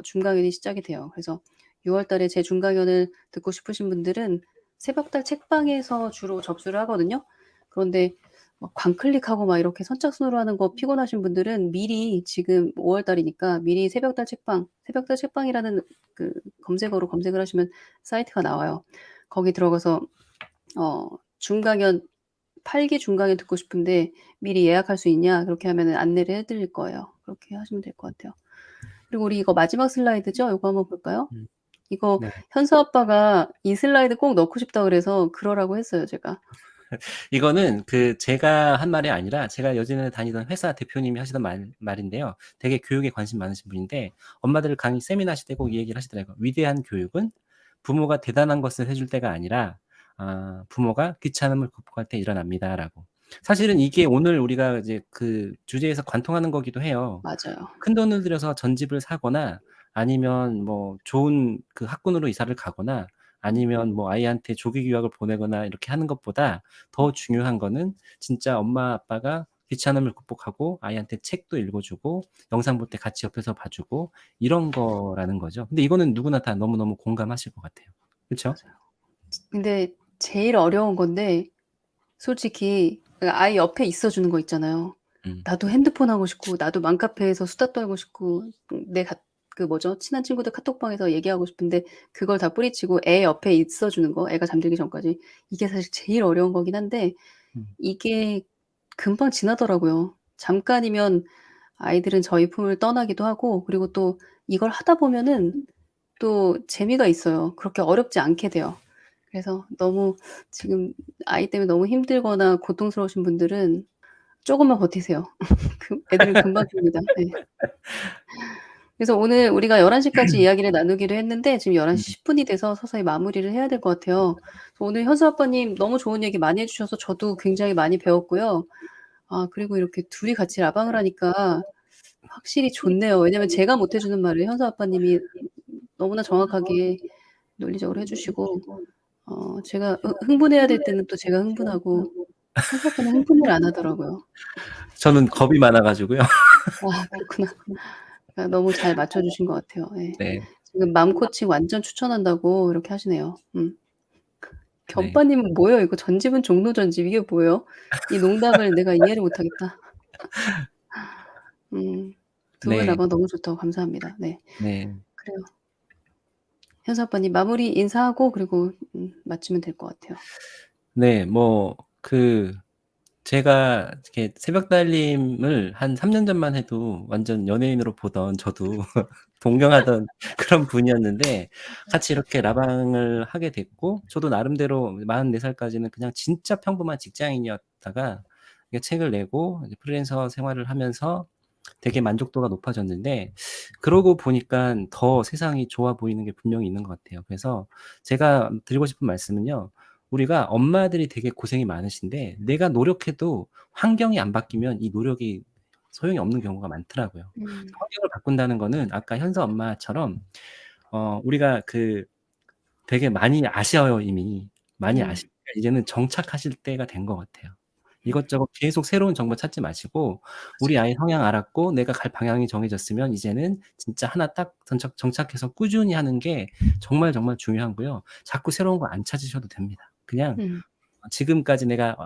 줌 강연이 시작이 돼요. 그래서 6월 달에 제 줌 강연을 듣고 싶으신 분들은 새벽달 책방에서 주로 접수를 하거든요. 그런데 막 광클릭하고 막 이렇게 선착순으로 하는 거 피곤하신 분들은 미리 지금 5월 달이니까 미리 새벽달 책방이라는 그 검색어로 검색을 하시면 사이트가 나와요. 거기 들어가서 중강연 8기 중강연 듣고 싶은데 미리 예약할 수 있냐? 그렇게 하면은 안내를 해 드릴 거예요. 그렇게 하시면 될 것 같아요. 그리고 우리 이거 마지막 슬라이드죠? 요거 한번 볼까요?
음.
이거
네.
현수 아빠가 이 슬라이드 꼭 넣고 싶다 그래서 그러라고 했어요, 제가.
이거는 제가 한 말이 아니라 제가 예전에 다니던 회사 대표님이 하시던 말인데요. 되게 교육에 관심 많으신 분인데 엄마들 강의 세미나 하실 때 꼭 이 얘기를 하시더라고요. 위대한 교육은 부모가 대단한 것을 해줄 때가 아니라 부모가 귀찮음을 극복할 때 일어납니다라고. 사실은 이게 오늘 우리가 이제 그 주제에서 관통하는 거기도 해요.
맞아요.
큰돈을 들여서 전집을 사거나 아니면 뭐 좋은 그 학군으로 이사를 가거나 아니면 뭐 아이한테 조기 유학을 보내거나 이렇게 하는 것보다 더 중요한 거는 진짜 엄마 아빠가 귀찮음을 극복하고 아이한테 책도 읽어 주고 영상 볼 때 같이 옆에서 봐 주고 이런 거라는 거죠. 근데 이거는 누구나 다 너무너무 공감하실 것 같아요. 그쵸?
맞아요. 근데 제일 어려운 건데 솔직히 아이 옆에 있어 주는 거 있잖아요.
음.
나도 핸드폰 하고 싶고 나도 맘카페에서 수다 떨고 싶고 그 뭐죠? 친한 친구들 카톡방에서 얘기하고 싶은데 그걸 다 뿌리치고 애 옆에 있어 주는 거, 애가 잠들기 전까지. 이게 사실 제일 어려운 거긴 한데
음.
이게 금방 지나더라고요. 잠깐이면 아이들은 저희 품을 떠나기도 하고 그리고 또 이걸 하다 보면은 또 재미가 있어요. 그렇게 어렵지 않게 돼요. 그래서 너무 지금 아이 때문에 너무 힘들거나 고통스러우신 분들은 쪼금만 버티세요. 애들은 금방 큽니다. 네. 그래서 오늘 우리가 11 시까지 이야기를 나누기로 했는데 지금 11시
음.
10 분이 돼서 서서히 마무리를 해야 될 것 같아요. 오늘 현수 아빠님 너무 좋은 얘기 많이 해 주셔서 저도 굉장히 많이 배웠고요. 그리고 이렇게 둘이 같이 라방을 하니까 확실히 좋네요. 왜냐면 제가 못 해 주는 말을 현수 아빠님이 너무나 정확하게 논리적으로 해 주시고 제가 흥분해야 될 때는 또 제가 흥분하고 현수 아빠는 흥분을 안 하더라고요.
저는 겁이 많아 가지고요.
그렇구나. 너무 잘 맞춰 주신 것 같아요. 예.
네.
지금 맘 코칭 완전 추천한다고 이렇게 하시네요.
네.
견빠님은 뭐예요? 이거 전집은 종로 전집 이게 뭐예요? 이 농담을 내가 이해를 못 하겠다. 두 분
네.
라방 너무 좋다고 감사합니다. 네.
네.
그래요. 현수 아빠님 마무리 인사하고 그리고 마치면 될 것 같아요.
네. 제가 이렇게 새벽달님을 한 3년 전만 해도 완전 연예인으로 보던 저도 동경하던 그런 분이었는데 같이 이렇게 라방을 하게 됐고 저도 나름대로 44 살까지는 그냥 진짜 평범한 직장인이었다가 이게 책을 내고 이제 프리랜서 생활을 하면서 되게 만족도가 높아졌는데 그러고 보니깐 더 세상이 좋아 보이는 게 분명히 있는 것 같아요. 그래서 제가 드리고 싶은 말씀은요. 우리가 엄마들이 되게 고생이 많으신데 내가 노력해도 환경이 안 바뀌면 이 노력이 소용이 없는 경우가 많더라고요.
음.
환경을 바꾼다는 거는 아까 현서 엄마처럼 우리가 되게 많이 아셔요 이미. 많이
음.
아시니까 이제는 정착하실 때가 된 것 같아요.
음.
이것저것 계속 새로운 정보 찾지 마시고 우리
맞아요.
아이 성향 알았고 내가 갈 방향이 정해졌으면 이제는 진짜 하나 딱 정착해서 꾸준히 하는 게 정말, 정말 중요하고요. 자꾸 새로운 거 안 찾으셔도 됩니다. 그냥
음.
지금까지 내가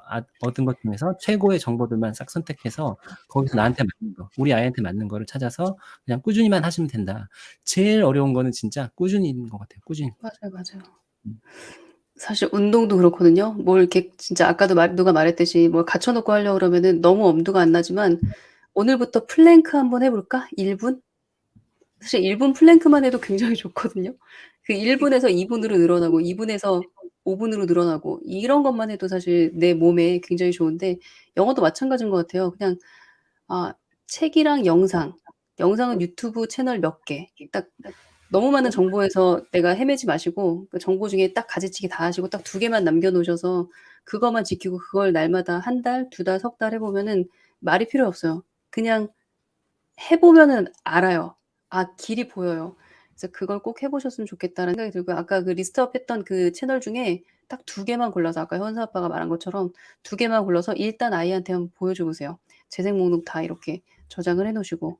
얻은 것 중에서 최고의 정보들만 싹 선택해서 거기서 나한테 맞는 거, 우리 아이한테 맞는 거를 찾아서 그냥 꾸준히만 하시면 된다. 제일 어려운 거는 진짜 꾸준히인 것 같아요, 꾸준히.
맞아요, 맞아요.
음.
사실 운동도 그렇거든요. 뭘 이렇게 진짜 아까도 누가 말했듯이 뭘 갖춰 놓고 하려고 그러면은 너무 엄두가 안 나지만 '오늘부터 플랭크 한번 해 볼까? 1 분?' 사실 1분 플랭크만 해도 굉장히 좋거든요. 그 1 분에서 2 분으로 늘어나고 2 분에서 5 분으로 늘어나고 이런 것만 해도 사실 내 몸에 굉장히 좋은데 영어도 마찬가지인 것 같아요. 그냥 책이랑 영상은 유튜브 채널 몇 개 딱 너무 많은 정보에서 내가 헤매지 마시고 그 정보 중에 딱 가지치기 다 하시고 딱 2 개만 남겨 놓으셔서 그것만 지키고 그걸 날마다 1 달, 2 달, 석 달 해 보면은 말이 필요 없어요. 그냥 해 보면은 알아요. 길이 보여요. 그래서 '그걸 꼭 해 보셨으면 좋겠다.'라는 생각이 들고요. 아까 그 리스트업 했던 그 채널 중에 딱 2 개만 골라서 아까 현수 아빠가 말한 것처럼 2 개만 골라서 일단 아이한테 한번 보여줘 보세요. 재생 목록 다 이렇게 저장을 해 놓으시고.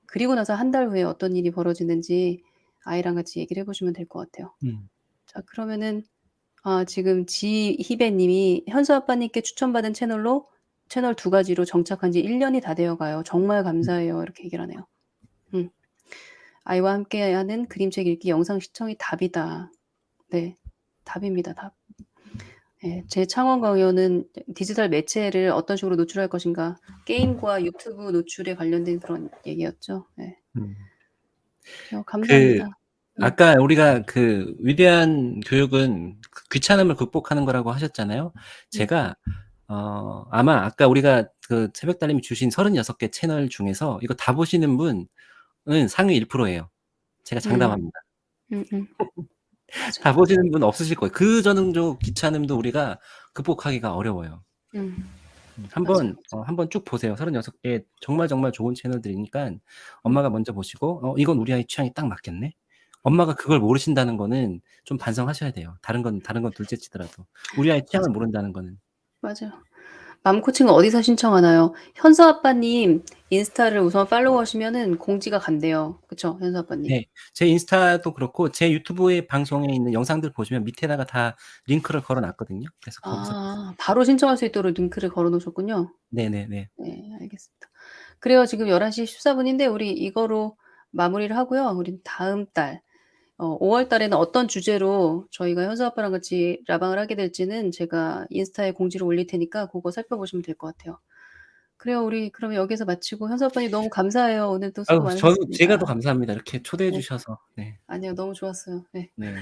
그리고 나서 1달 후에 어떤 일이 벌어지는지 아이랑 같이 얘기를 해 보시면 될 것 같아요.
음.
자 그러면은 아 지금 지희배 님이 "현수 아빠님께 추천받은 채널로 채널 2 가지로 정착한 지 1 년이 다 되어 가요. 정말
음.
감사해요." 이렇게 얘기를 하네요. 음. "아이와 함께하는 그림책 읽기 영상 시청이 답이다." 네. 답입니다, 답. 예. 제 창원 강연은 디지털 매체를 어떤 식으로 노출할 것인가, 게임과 유튜브 노출에 관련된 그런 얘기였죠. 예.
음. 그
감사합니다.
아까 우리가 그 위대한 교육은 그 귀찮음을 극복하는 거라고 하셨잖아요.
네.
제가 아마 아까 우리가 그 새벽달님이 주신 36개 채널 중에서 이거 다 보시는 분은 상위 1% 예요. 제가
음.
장담합니다.
맞아요.
다 보시는 분 없으실 거예요. 그 정도 귀찮음도 우리가 극복하기가 어려워요.
음. 맞아요.
한번 쭉 보세요. 36개 정말, 정말 좋은 채널들이니깐
음.
엄마가 먼저 보시고 '이건 우리 아이 취향에 딱 맞겠네.' 엄마가 그걸 모르신다는 거는 좀 반성하셔야 돼요. 다른 건 둘째 치더라도. 우리 아이 취향을
맞아요.
모른다는 거는.
맞아요. 맘 코칭은 어디서 신청하나요? 현수 아빠님 인스타를 우선 팔로우하시면은 공지가 간대요. 그쵸, 현수 아빠님?
네. 제 인스타도 그렇고 제 유튜브에 방송에 있는 영상들 보시면 밑에다가 다 링크를 걸어 놨거든요. 그래서 거기서 보세요.
아 바로 신청할 수 있도록 링크를 걸어 놓으셨군요.
네네네.
네 알겠습니다. 그래요. 지금 11시 14 분인데 우리 이거로 마무리를 하고요. 우린 다음 달 5월 달에는 어떤 주제로 저희가 현수 아빠랑 같이 라방을 하게 될지는 제가 인스타에 공지를 올릴 테니까 고거 살펴보시면 될 것 같아요. 그래요. 우리 그러면 여기서 마치고 현수 아빠님 너무 감사해요. 오늘도 수고
아유, 제가 더
많으셨습니다.
감사합니다. 이렇게 초대해
네.
주셔서. 네.
아니요. 너무 좋았어요. 네.
네.